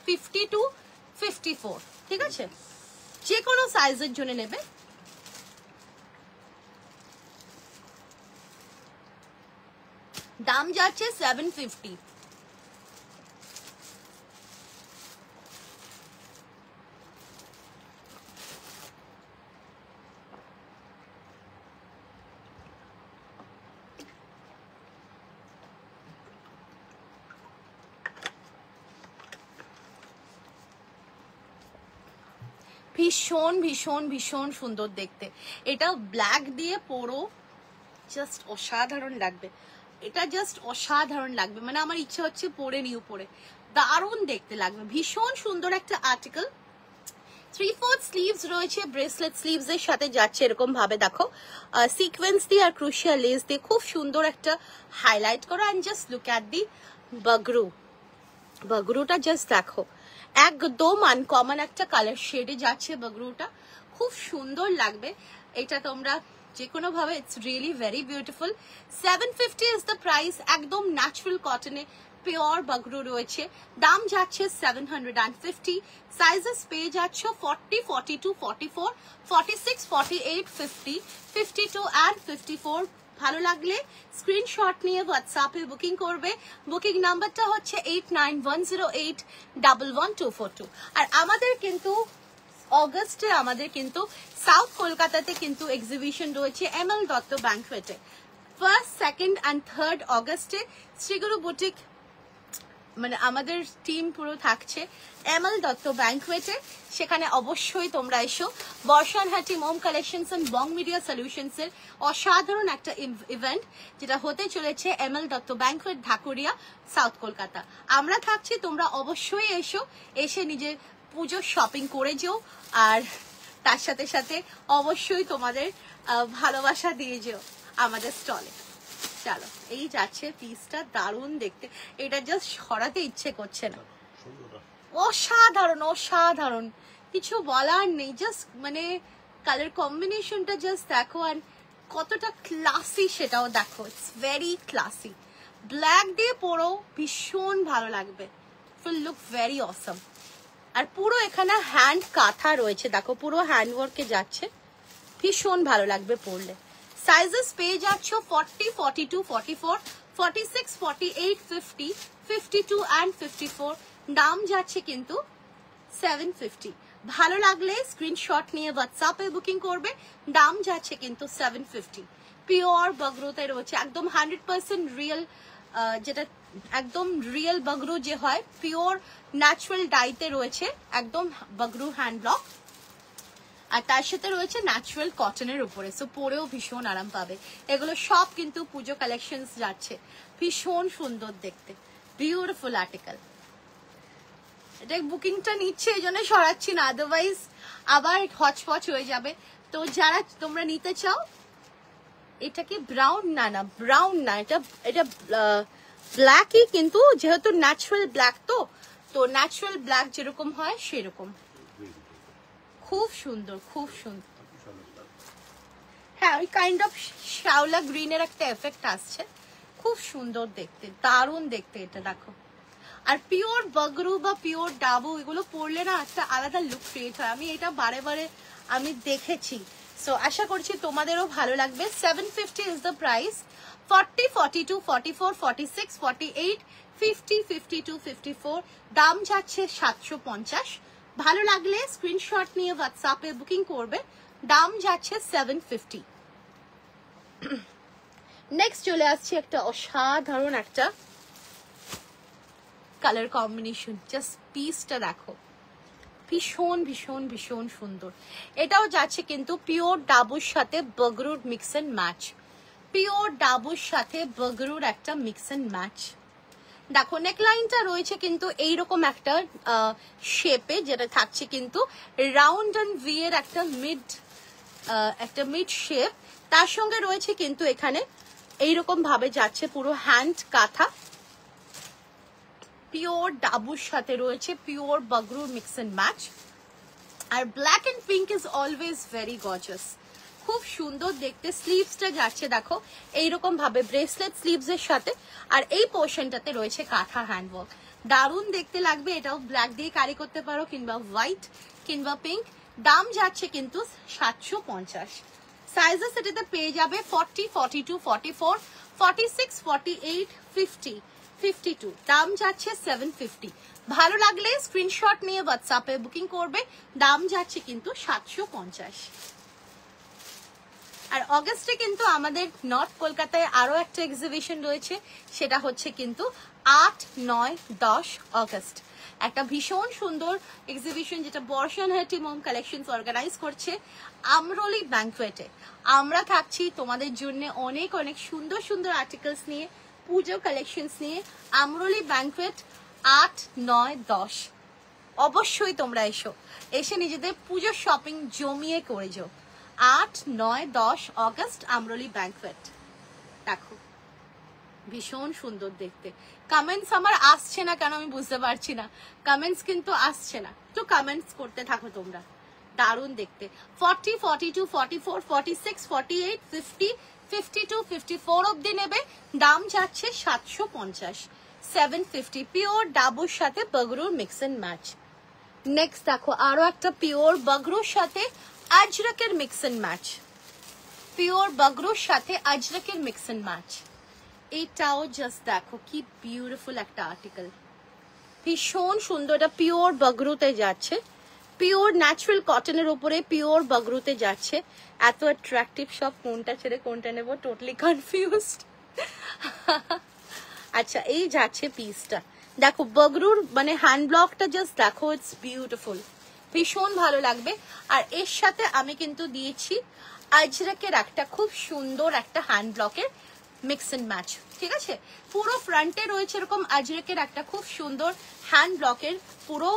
52, 54, ঠিক আছে, যে কোনো সাইজের জন্য নেবে। দাম যাচ্ছে 750। ভীষণ ভীষণ ভীষণ সুন্দর দেখতে, এটা ব্ল্যাক দিয়ে পরো, জাস্ট অসাধারণ লাগবে, এটা জাস্ট অসাধারণ লাগবে, মানে আমার ইচ্ছা হচ্ছে পরে নিউ পরে, দারুণ দেখতে লাগবে, ভীষণ সুন্দর একটা আর্টিকেল। 3/4 স্লিভস রয়েছে, ব্রেসলেট স্লিভস এর সাথে যাচ্ছে এরকম ভাবে, দেখো সিকোয়েন্স দিয়ে আর ক্রুশিয়া লেস দিয়ে খুব সুন্দর একটা হাইলাইট করা। And just look at the Bagru, বাগরুটা জাস্ট দেখো, একদম আনকমন একটা কালার শেডে যাচ্ছে বাগরুটা, খুব সুন্দর লাগবে এটা তোমরা যে কোনো ভাবে। It's really very beautiful. 750 is the price, একদম ন্যাচারাল কটনে পিওর বাগরু রয়েছে, দাম যাচ্ছে 750। সাইজেস পেয়ে যাচ্ছ 40, 42, 44, 46, 48, 50, 52 and 54। ভালো লাগলে স্ক্রিনশট নিয়ে হোয়াটসঅ্যাপে বুকিং করবে। বুকিং নাম্বারটা হচ্ছে 8910811242। আর আমাদের কিন্তু অগস্টে আমাদের কিন্তু সাউথ কলকাতাতে কিন্তু এক্সিবিশন রয়েছে এমএল দত্ত ব্যাংকুয়েটে। 1st, 2nd and 3rd অগস্টে শ্রীগুরু বুটিক মানে আমাদের টিম পুরো থাকছে এমএল দত্ত ব্যাংকুয়েটে। সেখানে অবশ্যই তোমরা এসো। বর্ষানহাটি মোম collections and Bong media solutions এর অসাধারণ একটা ইভেন্ট যেটা হতে চলেছে ML Dutta banquet, Dhakuria, south Kolkata. আমরা থাকছি, তোমরা অবশ্যই এসো, এসে নিজের পুজো শপিং করে যেও, আর তার সাথে সাথে অবশ্যই তোমাদের ভালোবাসা দিয়ে যেও আমাদের স্টলে। চলো, এই যাচ্ছে পিসটা, দারুণ দেখতে, এটা জাস্ট সরাতে ইচ্ছে করছে না। অসাধারণ অসাধারণ, কিছু বলার নেই, জাস্ট মানে কালার কম্বিনেশনটা জাস্ট দেখো, আর কতটা ক্লাসি সেটাও দেখো। It's very classy. ব্ল্যাক দিয়ে পরেও ভীষণ ভালো লাগবে, উইল লুক ভেরি অসম। আর পুরো এখানে হ্যান্ড কাঁথা রয়েছে, দেখো পুরো হ্যান্ড ওয়ার্কে যাচ্ছে, ভীষণ ভালো লাগবে পরলে। সাইজেস পেয়ে যাচ্ছ 40, 42, 44, 46, 48, 50, 52 and 54। দাম যাচ্ছে কিন্তু 750। ভালো লাগলে স্ক্রিনশট নিয়ে হোয়াটসঅ্যাপে বুকিং করবে। দাম যাচ্ছে কিন্তু 750। পিওর বগরুতে রয়েছে, একদম 100% রিয়েল, যেটা একদম রিয়েল বগরু যে হয়, পিওর ন্যাচারাল ডাইতে রয়েছে একদম বগরু হ্যান্ড ব্লক, আর তার সাথে রয়েছে ন্যাচারাল কটনের উপরে, সো পরেও ভীষণ আরাম পাবে। এগুলো সব কিন্তু পুজো কালেকশনস যাচ্ছে, ভীষণ সুন্দর দেখতে, বিউটিফুল আর্টিকেল। এটা বুকিংটা নিচ্ছে এই জন্য সরাচ্ছি না, আদারওয়াইজ আবার হচপচ হয়ে যাবে। তো যারা তোমরা নিতে চাও, এটা কি ব্রাউন? না না, ব্রাউন না, এটা ব্ল্যাকই, কিন্তু যেহেতু ন্যাচারাল ব্ল্যাক, তো ন্যাচারাল ব্ল্যাক যেরকম হয় সেরকম। খুব সুন্দর, খুব সুন্দর। হ্যাঁ, ওই কাইন্ড অফ শ্যাওলা গ্রিনের একটা এফেক্ট আসছে, খুব সুন্দর দেখতে, দারুণ দেখতে এটা দেখো। আর পিওর বগরু বা পিওর ডাবু এগুলো পরলে না একটা আলাদা লুক ক্রিয়েট হয়। আমি এটা বারে বারে আমি দেখেছি, সো আশা করছি তোমাদেরও ভালো লাগবে। 750 ইজ দ্য প্রাইস। 40, 42, 44, 46, 48, 50, 52, 54। দাম যাচ্ছে 750। ভালো লাগলে স্ক্রিনশট নিয়ে হোয়াটসঅ্যাপে বুকিং করবে। দাম যাচ্ছে 750। নেক্সট চলে আসছে একটা অসাধারণ একটা কালার কম্বিনেশন, জাস্ট পিসটা দেখো, ভীষণ ভীষণ ভীষণ সুন্দর। এটাও যাচ্ছে কিন্তু পিওর ডাবুর সাথে বগরুর মিক্স এন্ড ম্যাচ, পিওর ডাবুর সাথে বগরুর একটা মিক্স এন্ড ম্যাচ। দেখো নেকলাইনটা রয়েছে কিন্তু এইরকম একটা শেপে, যেটা থাকছে কিন্তু রাউন্ড অ্যান্ড ভি এর একটা মিড শেপ। তার সঙ্গে রয়েছে কিন্তু এখানে এইরকম ভাবে যাচ্ছে পুরো হ্যান্ড কাঁথা, পিওর ডাবুর সাথে রয়েছে পিওর বগরুর মিক্স এন্ড ম্যাচ। আর black and pink is always very gorgeous, খুব সুন্দর দেখতে। স্লিভসটা যাচ্ছে দেখো এইরকম ভাবে ব্রেসলেট স্লিভস এর সাথে, আর এই পোর্শনটাতে রয়েছে কাঁথা হ্যান্ডওয়ার্ক, দারুণ দেখতে লাগবে। এটাও ব্ল্যাক দিয়ে ক্যারি করতে পারো, কিংবা হোয়াইট কিংবা পিঙ্ক। দাম যাচ্ছে কিন্তু 750। সাইজেস এটাতে পেয়ে যাবে 40, 42, 44, 46, 48, 50, 52। দাম যাচ্ছে 750। ভালো লাগলে স্ক্রিনশট নিয়ে হোয়াটসঅ্যাপে বুকিং করবে। দাম যাচ্ছে কিন্তু 750। আর অগস্টে কিন্তু আমাদের নর্থ কলকাতায় আরো একটা এক্সিবিশন রয়েছে, সেটা হচ্ছে কিন্তু 8, 9, 10 অগস্ট। একটা ভীষণ সুন্দর এক্সিবিশন যেটা বর্ষানহাটি মোম কালেকশনস অর্গানাইজ করছে আমরলি ব্যাংকুয়েটে। আমরা থাকছি তোমাদের জন্য অনেক অনেক সুন্দর সুন্দর আর্টিকেলস নিয়ে, পুজো কালেকশনস নিয়ে। আমরলি ব্যাংকুয়েট 8, 9, 10। অবশ্যই তোমরা এসে নিজেদের পুজো শপিং জমিয়ে করে যাও। 8, 9, 10 অগস্ট আমরলি ব্যাংকুয়েট। দেখো ভীষণ সুন্দর দেখতে। কমেন্টস আমার আসছে না কেন আমি বুঝতে পারছি না, কমেন্টস কিন্তু আসছে না, তো কমেন্টস করতে থাকো তোমরা। দারুণ দেখতে। 40, 42, 44, 46, 48, 50, 52, 54 অব্দি নেবে। দাম যাচ্ছে 750। 750 পিওর ডাবুর সাথে বগরুর মিক্স এন্ড ম্যাচ। নেক্সট দেখো আরো একটা পিওর বগরুর সাথে আজরকের মিক্স এন্ড ম্যাচ, পিওর বগরুর সাথে আজরকের মিক্স এন্ড ম্যাচ। এটাও জাস্ট দেখো কি বিউটিফুল একটা আর্টিকেল, ভীষণ সুন্দর। এটা পিওর বগরুতে যাচ্ছে, পিওর ন্যাচারাল কটনের উপরে পিওর বগরুতে যাচ্ছে। এত অ্যাট্রাকটিভ সব, কোনটা ছেড়ে কোনটা নেবো টোটালি কনফিউজড। আচ্ছা এই যাচ্ছে পিসটা, দেখো বগরুর মানে হ্যান্ড ব্লকটা জাস্ট দেখো, ইটস বিউটিফুল, ভীষণ ভালো লাগবে। আর এর সাথে আমি কিন্তু দিয়েছি আজরাকের একটা খুব সুন্দর একটা হ্যান্ড ব্লকের মিক্স এন্ড ম্যাচ, ঠিক আছে। পুরো ফ্রন্টে রয়েছে এরকম আজরাকের একটা খুব সুন্দর হ্যান্ড ব্লকের পুরো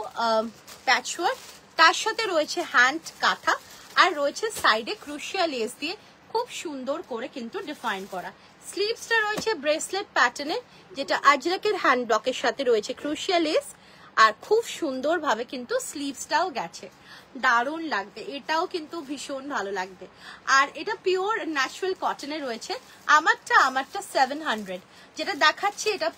প্যাচওয়ার্ক, তার সাথে রয়েছে হ্যান্ড কাঁথা, আর রয়েছে সাইডে ক্রুশিয়া লেস দিয়ে খুব সুন্দর করে কিন্তু ডিফাইন করা। স্লিভসটা রয়েছে ব্রেসলেট প্যাটার্নে, যেটা আজরাকের হ্যান্ড ব্লকের সাথে রয়েছে ক্রুশিয়া লেস, আর খুব সুন্দরভাবে কিন্তু স্লিভসটাও গেছে, দারুণ লাগবে, এটাও কিন্তু ভীষণ ভালো লাগবে। আর এটা পিওর ন্যাচারাল কটনে রয়েছে। আমারটা 700, যেটা দেখাচ্ছি এটা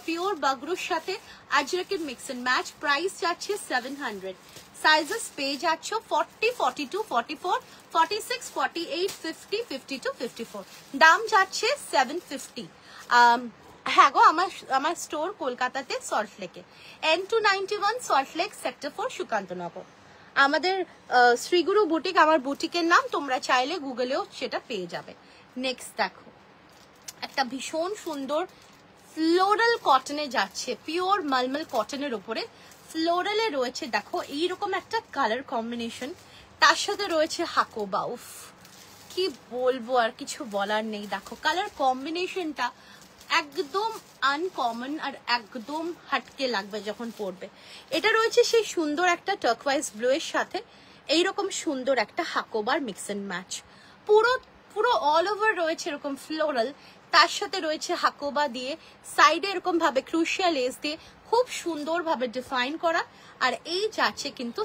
পিওর বাগরুর সাথে আজরাকের মিক্স এন্ড ম্যাচ, প্রাইস যাচ্ছে 700। সাইজেস পেয়ে যাচ্ছ 40, 42, 44, 46, 48, 50, 52, 54, দাম যাচ্ছে 750। হ্যাঁ গো, আমার স্টোর কলকাতাতে সল্টলেকে, N291 সল্টলেক সেক্টর 4 সুকান্তনগর। আমাদের শ্রীগুরু বুটিক আমার বুটিকের নাম, তোমরা চাইলে গুগলেও সেটা পেয়ে যাবে। নেক্সট দেখো একটা ভীষণ সুন্দর ফ্লোরাল কটনে যাচ্ছে, পিওর মালমল কটনের উপরে ফ্লোরালে রয়েছে, দেখো এইরকম একটা কালার কম্বিনেশন, তার সাথে রয়েছে হাকোবা। উফ কি বলবো, আর কিছু বলার নেই। দেখো কালার কম্বিনেশনটা একদম আনকমন আর একদম হাটকে লাগবে যখন পরবে। এটা রয়েছে সেই সুন্দর একটা টার্কওয়াইজ ব্লু এর সাথে এইরকম সুন্দর একটা হাকোবার মিক্স এন্ড ম্যাচ, পুরো অল ওভার রয়েছে এরকম ফ্লোরাল, তার সাথে রয়েছে হাকোবা দিয়ে, সাইডে এরকম ভাবে ক্রুশিয়া লেস দিয়ে খুব সুন্দরভাবে ডিফাইন করা। আর এই যাচ্ছে কিন্তু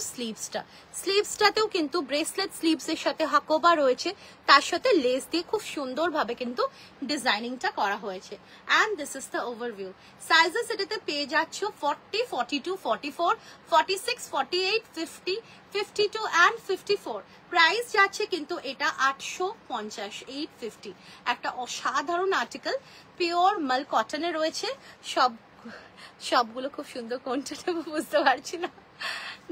স্লিভসটাতেও কিন্তু ব্রেসলেট স্লিভস এর সাথে হাকোবা রয়েছে, তার সাথে লেস দিয়ে খুব সুন্দরভাবে কিন্তু ডিজাইনিংটা করা হয়েছে। And this is the overview. Sizes এটাতে পেয়ে যাচ্ছ 40, 42, 44, 46, 48, 50, 52 অ্যান্ড 54। প্রাইস যাচ্ছে কিন্তু এটা 850, 850। একটা অসাধারণ আর্টিকেল, পিওর মাল কটনে রয়েছে। সবগুলো খুব সুন্দর, কোনটা নেবো বুঝতে পারছি না।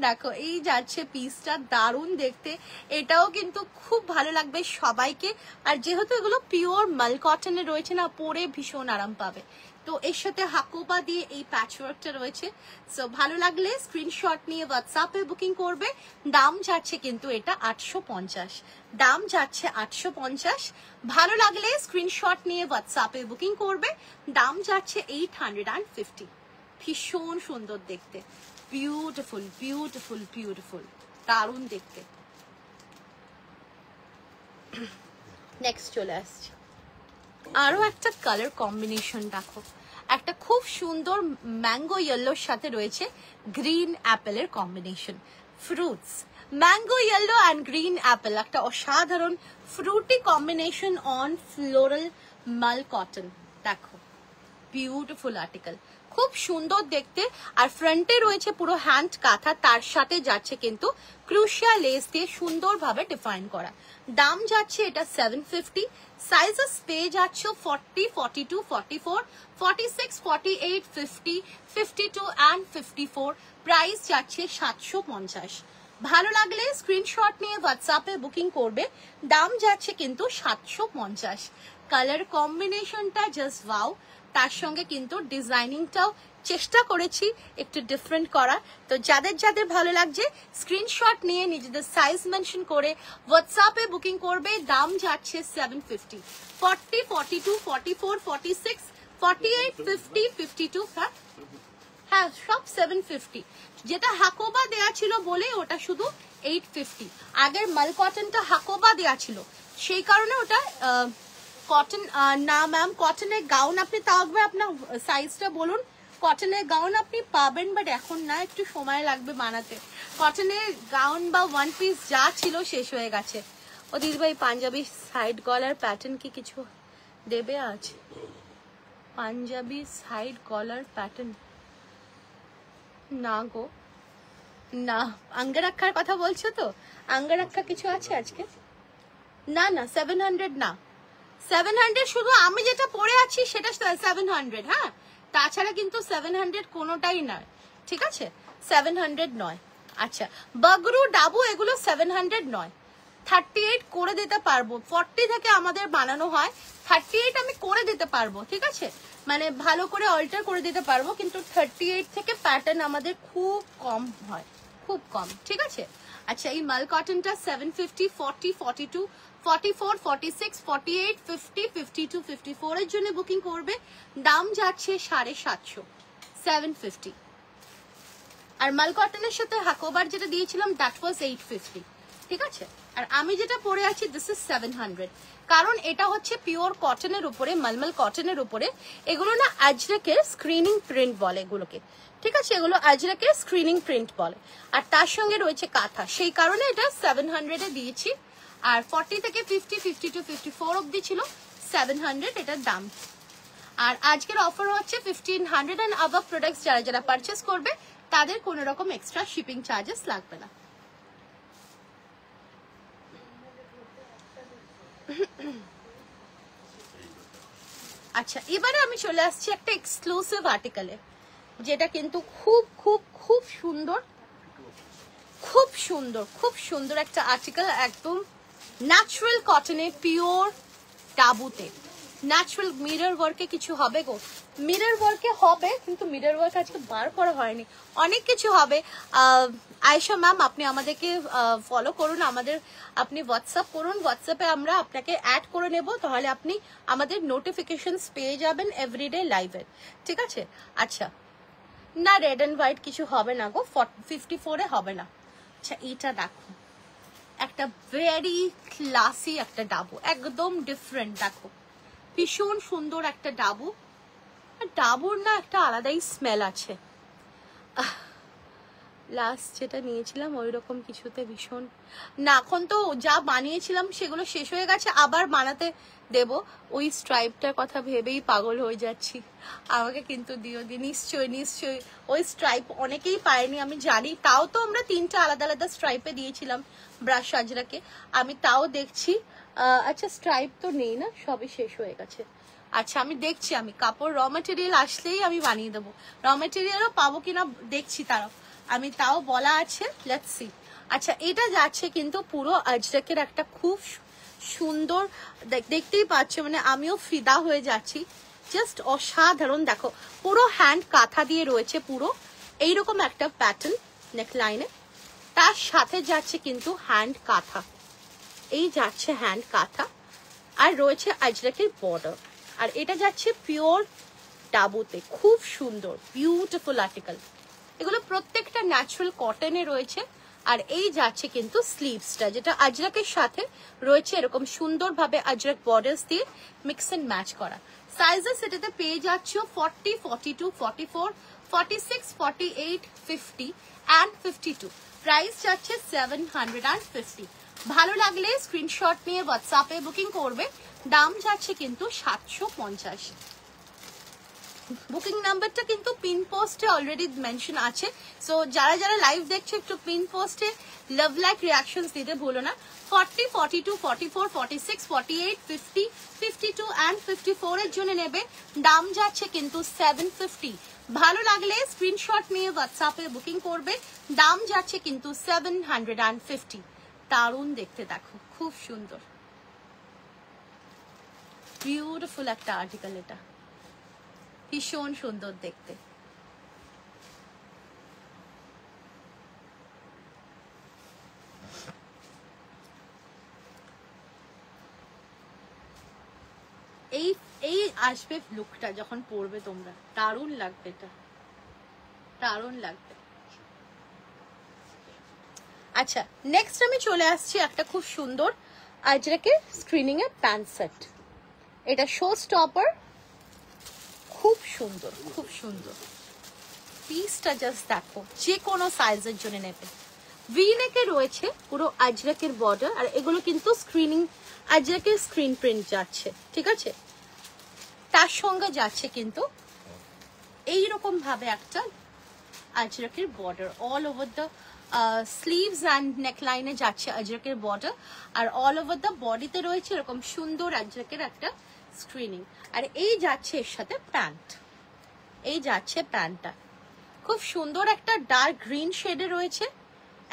দেখো এই যাচ্ছে পিসটা, দারুণ দেখতে, এটাও কিন্তু খুব ভালো লাগবে সবাইকে। আর যেহেতু এগুলো পিওর মাল কটনে রয়েছে না, পরে ভীষণ আরাম পাবে। তো এর সাথে হাকোবা দিয়ে এই প্যাচওয়ার্কটা রয়েছে। সো ভালো লাগলে স্ক্রিনশট নিয়ে হোয়াটসঅ্যাপে বুকিং করবে। দাম যাচ্ছে কিন্তু এটা 850, দাম যাচ্ছে 850। ভালো লাগলে স্ক্রিনশট নিয়ে হোয়াটসঅ্যাপে বুকিং করবে, দাম যাচ্ছে 850। ভীষণ সুন্দর দেখতে, বিউটিফুল বিউটিফুল বিউটিফুল, দারুণ দেখতে। নেক্সট চলে আসছে আরো একটা কালার কম্বিনেশন, দেখো একটা খুব সুন্দর ম্যাঙ্গো ইয়েলোর সাথে রয়েছে গ্রিন অ্যাপেলের combination. Fruits, mango yellow and green apple, একটা অসাধারণ fruity combination on floral mul cotton. দেখো বিউটিফুল আর্টিকেল, খুব সুন্দর দেখতে। আর ফ্রন্টে রয়েছে পুরো হ্যান্ড কাঁথা, তার সাথে যাচ্ছে কিন্তু ক্রুশিয়া লেস দিয়ে সুন্দরভাবে ডিফাইন করা। দাম যাচ্ছে এটা 750। সাইজেস পেয়ে যাচ্ছ 40, 42, 44, 46, 48, 50, 52 অ্যান্ড 54। প্রাইস যাচ্ছে 750। ভালো লাগলে স্ক্রিনশট নিয়ে হোয়াটসঅ্যাপে বুকিং করবে, দাম যাচ্ছে কিন্তু 750। কালার কম্বিনেশনটা জাস্ট ওয়াও, তার সঙ্গে কিন্তু ডিজাইনিংটাও চেষ্টা করেছি একটু ডিফারেন্ট করা। তো যাদের ভালো লাগছে স্ক্রিনশট নিয়ে নিজেদের সাইজ মেনশন করে হোয়াটসঅ্যাপে বুকিং করবে, দাম যাচ্ছে 750। 40, 42, 44, 46, 48, 50, 52, হ্যাঁ সব 750। যেটা হাকোবা দেয়া ছিল বলে ওটা শুধু 850। আগের মাল কটনটা হাকোবা দেয়া ছিল, সেই কারণে ওটা কটন না ম্যাম। কটনের গাউন আপনি তাও আপনার সাইজটা বলুন। কটনের গাউন আপনি পাবেন, বাট এখন না, একটু সময় লাগবে বানাতে। কটনের গাউন বা ওয়ান পিস যা ছিল শেষ হয়ে গেছে। ও দিদিভাই পাঞ্জাবি সাইড গলার প্যাটার্ন কি কিছু দেবে আজ? পাঞ্জাবি সাইড গলার প্যাটার্ন না গো, না। আঙ্গারাক্ষার কথা বলছো তো? আঙ্গারাক্ষা কিছু আছে আজকে? না না 700 না, 700 শুধু আমি যেটা পরে আছি সেটা 700। হ্যাঁ, তাছাড়া কিন্তু 700 কোনোটাই নয়, ঠিক আছে? 700 নয়। আচ্ছা বাগরু ডাবু এগুলো 700 নয়, 38 করে দিতে পারবো। 40 থেকে আমাদের বানানো হয়, 38 আমি করে দিতে পারবো, ঠিক আছে, মানে ভালো করে অল্টার করে দিতে পারবো, কিন্তু 38 থেকে প্যাটার্ন আমাদের খুব কম হয়, খুব কম, ঠিক আছে। আচ্ছা এই মাল কটনটা 750, 40, 42, 44, 46, 48, 50, 52, 54 এর জন্য বুকিং করবে। দাম যাচ্ছে 750, 750। আর মাল কটনের সাথে হাকোবার যেটা দিয়েছিলাম দ্যাট ওয়াজ 850, ঠিক আছে। আর আমি যেটা পরে আছি দিস ইজ 700, কারণ এটা হচ্ছে পিওর কটনের উপরে, মালমাল কটনের উপরে। এগুলো না আজরাকের স্ক্রিনিং প্রিন্ট বলে এগুলোকে, ঠিক আছে, এগুলো আজরাকের স্ক্রিনিং প্রিন্ট বলে। আর তার সঙ্গে রয়েছে কাঁথা, সেই কারণে এটা 700 এ দিয়েছি। আর 40 থেকে 50, 52, 54 অব্দি ছিল 700 এটার দাম। আর আজকের অফার হচ্ছে 1500 এন্ড অ্যাবাভ প্রোডাক্টস যারা যারা পারচেস করবে তাদের কোনো রকম এক্সট্রা শিপিং চার্জেস লাগবে না। আচ্ছা এবারে আমি চলে আসছি একটা এক্সক্লুসিভ আর্টিকেলে, যেটা কিন্তু খুব খুব খুব সুন্দর, খুব সুন্দর, খুব সুন্দর একটা আর্টিকেল, একদম ন্যাচারাল কটনে, পিওর টাবুতে। ন্যাচারাল মিরর ওয়ার্কে কিছু হবে গো, মিরর ওয়ার্কে হবে, কিন্তু মিরর ওয়ার্ক আজকে বার করা হয়নি, অনেক কিছু হবে। আয়েশা ম্যাম আপনি আমাদেরকে ফলো করুন, আমাদের আপনি হোয়াটসঅ্যাপ করুন, হোয়াটসঅ্যাপে আমরা আপনাকে অ্যাড করে নেব, তাহলে আপনি আমাদের নোটিফিকেশনস পেয়ে যাবেন এভরিডে লাইভের, ঠিক আছে। আচ্ছা না রেড অ্যান্ড হোয়াইট কিছু হবে না গো, 54-এ হবে না। আচ্ছা এইটা দেখো, একটা ভেরি ক্লাসি একটা ডাবু, একদম ডিফারেন্ট, দেখো ভীষণ সুন্দর একটা ডাবু। ডাবুর না একটা আলাদাই স্মেল আছে। লাস্ট যেটা নিয়েছিলাম ওই রকম কিছুতে ভীষণ না, এখন তো যা বানিয়েছিলাম সেগুলো শেষ হয়ে গেছে, আবার বানাতে দেব। ওই স্ট্রাইপটার কথা ভেবেই পাগল হয়ে যাচ্ছি, আমাকে কিন্তু দিও দি, নিশ্চয়ই নিশ্চয়ই। ওই স্ট্রাইপ অনেকেই পায়নি আমি জানি, তাও তো আমরা 3টা আলাদা আলাদা স্ট্রাইপে দিয়েছিলাম ব্রাশ আজরাকে, আমি তাও দেখছি। আচ্ছা স্ট্রাইপ তো নেই না, সবই শেষ হয়ে গেছে। আচ্ছা আমি দেখছি, আমি কাপড় র মেটেরিয়াল আসলেই আমি বানিয়ে দেবো, র মেটেরিয়ালও পাবো কিনা দেখছি, তারাও আমি তাও বলা আছে, লেটস সি। আচ্ছা এটা যাচ্ছে কিন্তু পুরো আজরাকের একটা খুব সুন্দর, দেখতেই পাচ্ছ, মানে আমিও ফিদা হয়ে যাচ্ছি, জাস্ট অসাধারণ। দেখো পুরো হ্যান্ড কাঁথা দিয়ে রয়েছে, পুরো এইরকম একটা প্যাটার্ন নেকলাইনে, তার সাথে যাচ্ছে কিন্তু হ্যান্ড কাঁথা, এই যাচ্ছে হ্যান্ড কাঁথা, আর রয়েছে আজরাকের বর্ডার, আর এটা যাচ্ছে পিওর ডাবুতে, খুব সুন্দর বিউটিফুল আর্টিকেল। এগুলো প্রত্যেকটা ন্যাচারাল কটনে রয়েছে। আর এই যাচ্ছে কিন্তু স্লিভসটা, যেটা আজরাকের সাথে রয়েছে এরকম সুন্দরভাবে আজরাক বর্ডার্স দিয়ে মিক্স এন্ড ম্যাচ করা। সাইজেস এটাতে পেয়ে যাচ্ছ 40, 42, 44, 46, 48, 50 and 52। প্রাইস যাচ্ছে 750। ভালো লাগলে স্ক্রিনশট নিয়ে হোয়াটসঅ্যাপে বুকিং করবে, দাম যাচ্ছে কিন্তু 750। বুকিং নাম্বারটা কিন্তু পিন পোস্টে অলরেডি মেনশন আছে, সো যারা যারা লাইভ দেখছে একটু পিন পোস্টে লাভ লাইক রিয়াকশনস দিতে ভুলো না। 40, 42, 44, 46, 48, 50, 52 and 54 এর জন্য নেবে, দাম যাচ্ছে কিন্তু 750। ভালো লাগলে স্ক্রিনশট নিয়ে হোয়াটসঅ্যাপে বুকিং করবে, দাম যাচ্ছে কিন্তু 750। দারুণ দেখতে, দেখো খুব সুন্দর বিউটিফুল একটা আর্টিকেল, এটা ভীষণ সুন্দর দেখতে। এই এই আসবে লুকটা যখন পরবে তোমরা, দারুণ লাগবে, এটা দারুণ লাগবে। আচ্ছা নেক্সট আমি চলে আসছি একটা খুব সুন্দর আজরাকের স্ক্রিনিং এর প্যান্ট সেট, এটা শো স্টপার, খুব সুন্দর খুব সুন্দর। পিসটা জাস্ট দেখো, যে কোনো সাইজের জন্য নেবে। ভি নেকে রয়েছে পুরো আজরাকের বর্ডার, আর এগুলো কিন্তু স্ক্রিনিং আজরাকের স্ক্রিন প্রিন্ট যাচ্ছে, ঠিক আছে। তার সঙ্গে যাচ্ছে কিন্তু এইরকম ভাবে একটা আজরাকের border, all over the sleeves and নেকলাইনে যাচ্ছে আজরাকের বর্ডার, আর অল ওভার দ্য বডিতে রয়েছে এরকম সুন্দর আজরাকের একটা স্ক্রিনিং। আর এই যাচ্ছে এর সাথে প্যান্ট, এই যাচ্ছে প্যান্টটা খুব সুন্দর একটা ডার্ক গ্রিন শেডে রয়েছে,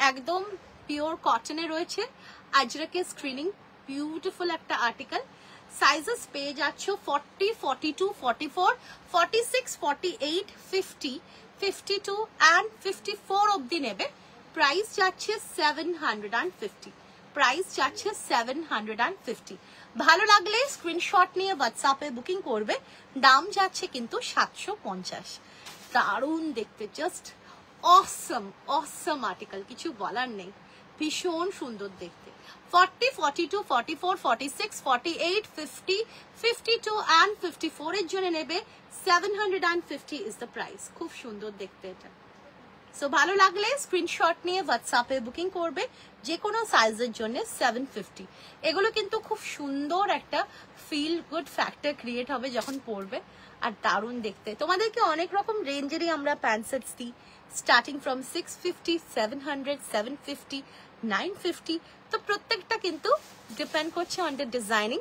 একদম পিওর কটনে রয়েছে, আজরাকে স্ক্রিনিং, বিউটিফুল একটা আর্টিকেল। সাইজেস পেয়ে যাচ্ছ 40, 42, 44, 46, 48, 50, 52 and 54 অবধি নেবে। প্রাইস যাচ্ছে 750, প্রাইস যাচ্ছে 750। ভালো লাগলে স্ক্রিনশট নিয়ে হোয়াটসঅ্যাপে বুকিং করবে। দাম যাচ্ছে কিন্তু 750। দারুণ দেখতে, জাস্ট অসম অসম আর্টিকেল, কিছু বলার নেই, ভীষণ সুন্দর দেখতে। 40, 42, 44, 46, 48, 50, 52 and 54 এর জন্য নেবে 750 is the price। খুব সুন্দর দেখতে এটা। সো ভালো লাগলে স্ক্রিনশট নিয়ে হোয়াটসঅ্যাপে বুকিং করবে যে কোনো সাইজের জন্য 750। এগুলো কিন্তু খুব সুন্দর একটা ফিল গুড ফ্যাক্টর ক্রিয়েট হবে যখন পরবে, আর দারুণ দেখতে। তোমাদেরকে অনেক রকম রেঞ্জেরই আমরা প্যান্ট সেটস দিই, স্টার্টিং ফ্রম 650, 700, 750, 950। তো প্রত্যেকটা কিন্তু ডিপেন্ড করছে on the designing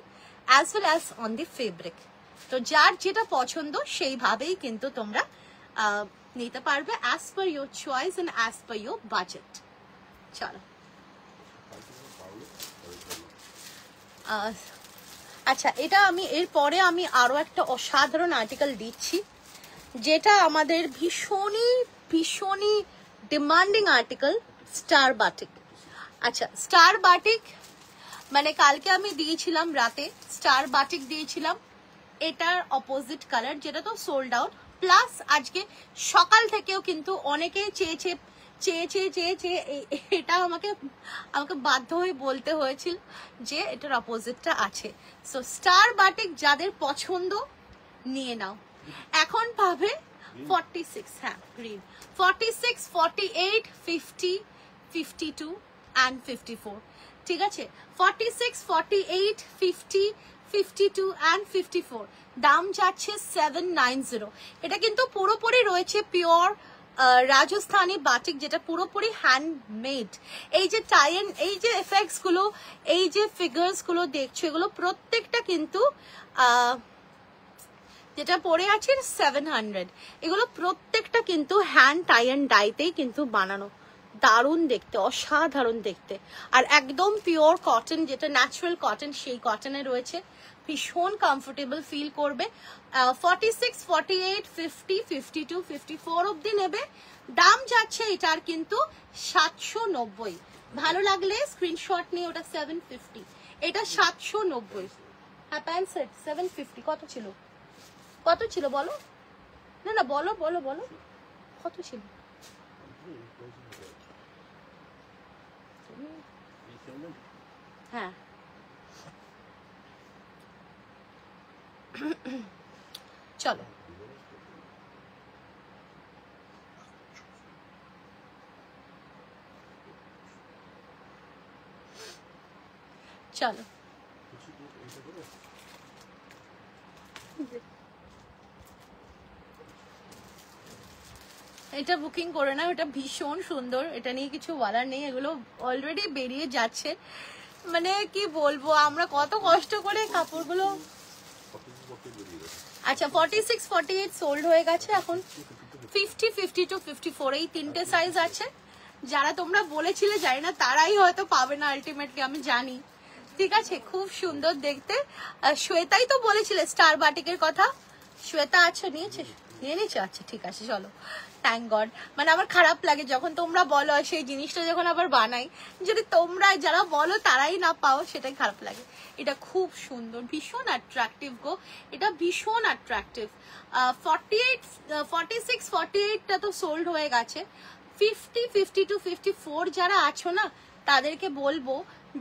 as well as on the fabric. তো যার যেটা পছন্দ সেইভাবেই কিন্তু তোমরা নিতে পারবে, as per your choice and as per your budget. চলো, আচ্ছা এটা আমি এরপরে আমি আরো একটা অসাধারণ আর্টিকেল দিচ্ছি, যেটা আমাদের ভীষণই ভীষণই ডিমান্ডিং আর্টিকেল, স্টার বাটিক। আচ্ছা স্টার বাটিক মানে কালকে আমি দিয়েছিলাম রাতে, স্টার বাটিক দিয়েছিলাম, এটার অপোজিট কালার, যেটা তো সোল্ড আউট। প্লাস আজকে সকাল থেকেও কিন্তু অনেকেই চেয়েছে এটা আমাকে বাধ্য হয়ে বলতে হয়েছিল যে এটার অপোজিটটা আছে। সো স্টার বাটিক যাদের পছন্দ নিয়ে নাও, এখন পাবে 46, হ্যাঁ গ্রিন, 46, 48, 50, 52 and 54। ঠিক আছে, 46, 48, 50, 52 and 54। দাম যাচ্ছে 790। এটা কিন্তু পুরোপুরি রয়েছে পিওর রাজস্থানী বাটিক, যেটা পুরোপুরি হ্যান্ডমেড। এই যে টাইন, এই যে এফেক্টস গুলো, এই যে ফিগার্স গুলো দেখছো, এগুলো প্রত্যেকটা কিন্তু যেটা পরে আছে 700, এগুলো প্রত্যেকটা কিন্তু হ্যান্ড টাই অ্যান্ড ডাইতেই কিন্তু বানানো। দারুণ দেখতে, অসাধারণ দেখতে, আর একদম পিওর কটন, যেটা ন্যাচারাল কটন সেই কটনে রয়েছে, ভীষণ কমফোর্টেবল ফিল করবে। 46, 48, 50, 52, 54 অবধি নেবে। দাম যাচ্ছে এটার কিন্তু 790। ভালো লাগলে স্ক্রিনশট নিয়ে, ওটা 750, এটা 790। হ্যাঁ প্যান্ট সেট 750। কত ছিল, কত ছিল বলো, না না বলো বলো বলো কত ছিল? হ্যাঁ চলো চলো, এটা বুকিং করে না, এটা ভীষণ সুন্দর, এটা নিয়ে কিছু বলার নেই। এগুলো অলরেডি বেরিয়ে যাচ্ছে, মানে কি বলবো, আমরা কত কষ্ট করে কাপড়গুলো। আচ্ছা 46, 48 সোল্ড হয়ে গেছে, এখন 50, 52, 54 এই তিনটে সাইজ আছে। যারা তোমরা বলেছিলে জানি না, তারাই হয়তো পাবে না আলটিমেটলি, আমি জানি। ঠিক আছে, খুব সুন্দর দেখতে। শ্বেতাই তো বলেছিলে স্টার বাটিকের কথা, শ্বেতা আচ্ছা নিয়ে নিয়েছো, আচ্ছা ঠিক আছে চলো, থ্যাংক গড। মানে আমার খারাপ লাগে যখন তোমরা বলো, সেই জিনিসটা যখন আবার বানাই, যদি তোমরা যারা বলো তারাই না পাও, সেটাই খারাপ লাগে। এটা খুব সুন্দর, ভীষণ অ্যাট্রাকটিভ গো, এটা ভীষণ অ্যাট্রাকটিভ। 48, 46, 48টা তো সোল্ড হয়ে গেছে। 50, 52, 54 যারা আছো না, তাদেরকে বলবো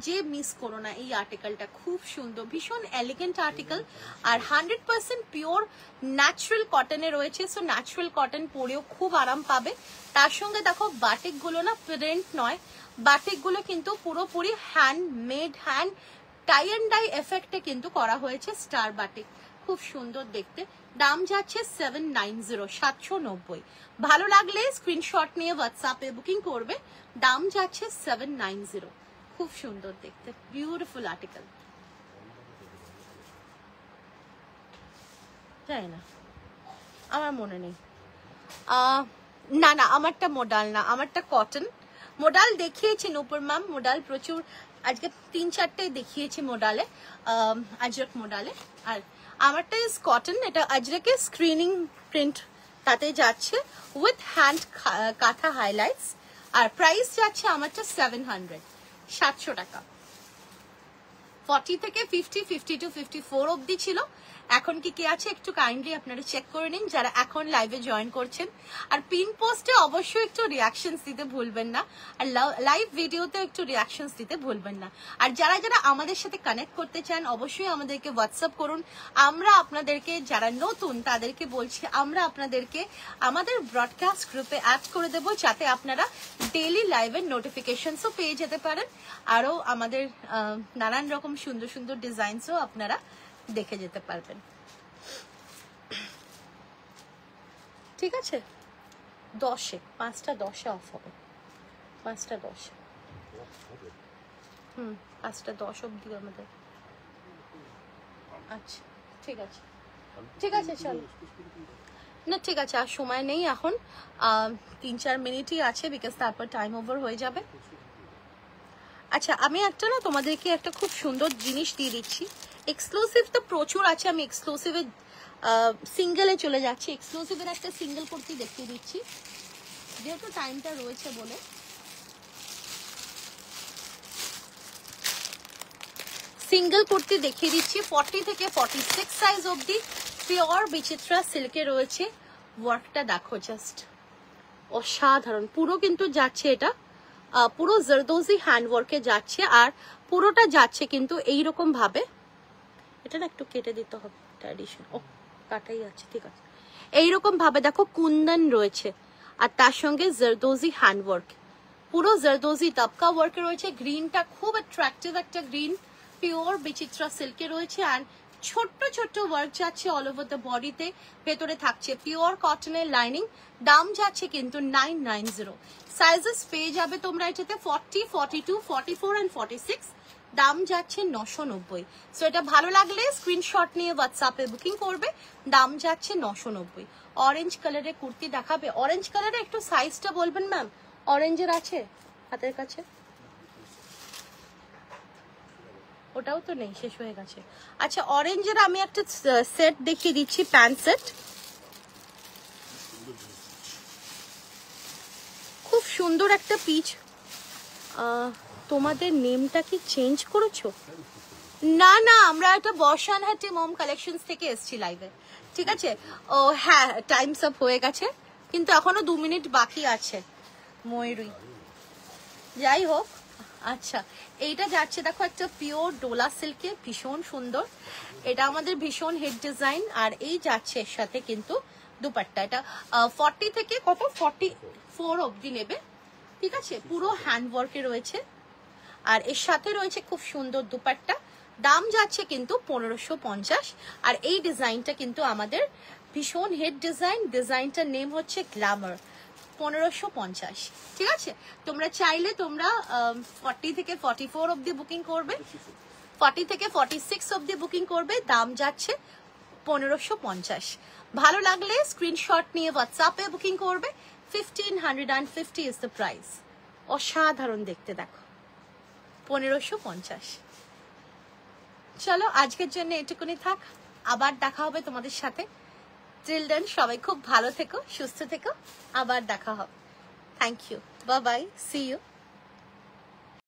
যে মিস করো না এই আর্টিকেলটা, খুব সুন্দর, ভীষণ এলিগেন্ট আর্টিকেল, আর 100% পিওর ন্যাচারাল কটনে রয়েছে। সো ন্যাচারাল কটন পরেও খুব আরাম পাবে। তার সঙ্গে দেখো বাটিক গুলো না প্রিন্ট নয়, বাটিক গুলো কিন্তু পুরোপুরি handmade, hand tie and dye এফেক্টে কিন্তু করা হয়েছে স্টার বাটিক, খুব সুন্দর দেখতে। দাম যাচ্ছে 790, 790। ভালো লাগলে স্ক্রিনশট নিয়ে হোয়াটসঅ্যাপে বুকিং করবে। দাম যাচ্ছে 790, খুব সুন্দর দেখতে, বিউটিফুল আর্টিকেল। জানি না, আমার মনে নেই। না না আমারটা মোডাল না, আমারটা কটন। মোডাল দেখিয়েছি নূপুর ম্যাম, মোডাল প্রচুর আজকে 3-4টে দেখিয়েছি মোডালে, আজরক মোডালে। আর আমারটা ইজ কটন, এটা আজরকের স্ক্রিনিং প্রিন্ট তাতে যাচ্ছে উইথ হ্যান্ড কাঁথা হাইলাইটস। আর প্রাইস যাচ্ছে আমারটা 700 টাকা। 40 থেকে 50, 50 to 54 অবধি ছিল। এখন কি আছে একটু কাইন্ডলি আপনারা চেক করে নিন যারা এখন লাইভে জয়েন করছেন। আর পিন পোস্টে অবশ্যই একটু রিয়াকশনস দিতে ভুলবেন না, আর লাইভ ভিডিওতে একটু রিয়াকশনস দিতে ভুলবেন না। আর যারা যারা আমাদের সাথে কানেক্ট করতে চান অবশ্যই আমাদেরকে হোয়াটসঅ্যাপ করুন। আমরা আপনাদেরকে, যারা নতুন তাদেরকে বলছি, আমরা আপনাদেরকে আমাদের ব্রডকাস্ট গ্রুপে অ্যাড করে দেবো, যাতে আপনারা ডেইলি লাইভের নোটিফিকেশনসও পেয়ে যেতে পারেন। আরও আমাদের নানান রকম সুন্দর সুন্দর ডিজাইনসও আপনারা দেখে যেতে পারবেন। ঠিক আছে, 10-এ 5টা 10-এ অফ হবে, 5টা 10-এ। 5টা 10 অবধি আমাদের। আচ্ছা ঠিক আছে, ঠিক আছে চলো। না ঠিক আছে, আর সময় নেই এখন, 3-4 মিনিটই আছে, বিকজ তারপর টাইম ওভার হয়ে যাবে। আচ্ছা আমি একটা না তোমাদেরকে একটা খুব সুন্দর জিনিস দিয়ে দিচ্ছি। এক্সক্লুসিভ তো প্রচুর আছে, আমি এক্সক্লুসিভের সিঙ্গেলে চলে যাচ্ছি। এক্সক্লুসিভের একটা সিঙ্গেল কুর্তি দেখিয়ে দিচ্ছি, যেহেতু টাইমটা রয়েছে বলে। সিঙ্গেল কুর্তি দেখিয়ে দিচ্ছি 40 থেকে 46 সাইজ অবধি, পিওর বিচিত্রা সিল্কে রয়েছে। ওয়ার্কটা দেখো জাস্ট অসাধারণ, পুরো কিন্তু যাচ্ছে এটা পুরো জরদোজি হ্যান্ডওয়ার্কে যাচ্ছে, আর পুরোটা যাচ্ছে কিন্তু এইরকম ভাবে। এটা না একটু কেটে দিতে হবে, ট্র্যাডিশন ও কাটাই আছে, ঠিক আছে। এইরকম ভাবে দেখো কুন্দন রয়েছে, আর তার সঙ্গে জরদোজি হ্যান্ডওয়ার্ক, পুরো জরদোজি দবকা ওয়ার্ক রয়েছে। গ্রিনটা খুব অ্যাট্রাকটিভ একটা গ্রিন, পিওর বিচিত্রা সিল্কে রয়েছে। আর ছোট্ট ছোট্ট ওয়ার্ক যাচ্ছে অল ওভার দ্য বডিতে, ভেতরে থাকছে পিওর কটনের লাইনিং। দাম যাচ্ছে কিন্তু 990। সাইজেস পেয়ে যাবে তোমরা এটাতে 40, 42, 44 and 46। দাম যাচ্ছে 990। সো এটা ভালো লাগলে স্ক্রিনশট নিয়ে হোয়াটসঅ্যাপে বুকিং করবে। দাম যাচ্ছে 990। অরেঞ্জ কালারের কুর্তি দেখাবে, অরেঞ্জ কালারে একটু সাইজটা বলবেন ম্যাম? অরেঞ্জের আছে হাতের কাছে? ওটাও তো নেই, শেষ হয়ে গেছে। আচ্ছা অরেঞ্জের আমি একটা সেট দেখিয়ে দিচ্ছি, প্যান্ট সেট, খুব সুন্দর একটা পিচ। তোমাদের নেমটা কি চেঞ্জ করেছো? না না, আমরা একটা বর্ষানহাটি মম কালেকশনস থেকে এসেছি লাইভে, ঠিক আছে। ও হ্যাঁ, টাইমস আপ হয়ে গেছে, কিন্তু এখনো 2 মিনিট বাকি আছে। ময়ূরী, যাই হোক। আচ্ছা এইটা যাচ্ছে দেখো একটা পিওর ডোলা সিল্কে, ভীষণ সুন্দর। এটা আমাদের ভীষণ হিট ডিজাইন। আর এই যাচ্ছে এর সাথে কিন্তু দুপাট্টা, এটা 40 থেকে কত 44 অবধি নেবে, ঠিক আছে। পুরো হ্যান্ডওয়ার্কে রয়েছে, আর এর সাথে রয়েছে খুব সুন্দর দুপাট্টা। দাম যাচ্ছে কিন্তু 1550। আর এই ডিজাইনটা কিন্তু আমাদের ভীষণ হিট ডিজাইন, ডিজাইনটার নেম হচ্ছে গ্ল্যামার, 1550, ঠিক আছে। তোমরা চাইলে তোমরা 40 থেকে 44 অবধি বুকিং করবে, 40 থেকে 46 অবধি বুকিং করবে। দাম যাচ্ছে 1550। ভালো লাগলে স্ক্রিনশট নিয়ে হোয়াটসঅ্যাপে বুকিং করবে। 1550 ইজ দ্য প্রাইস। অসাধারণ দেখতে, দেখো 1550। চলো আজকের জন্য এটুকুনি থাক, আবার দেখা হবে তোমাদের সাথে। টিল দেন সবাই খুব ভালো থেকো, সুস্থ থেকো, আবার দেখা হবে। Thank you, bye bye, see you.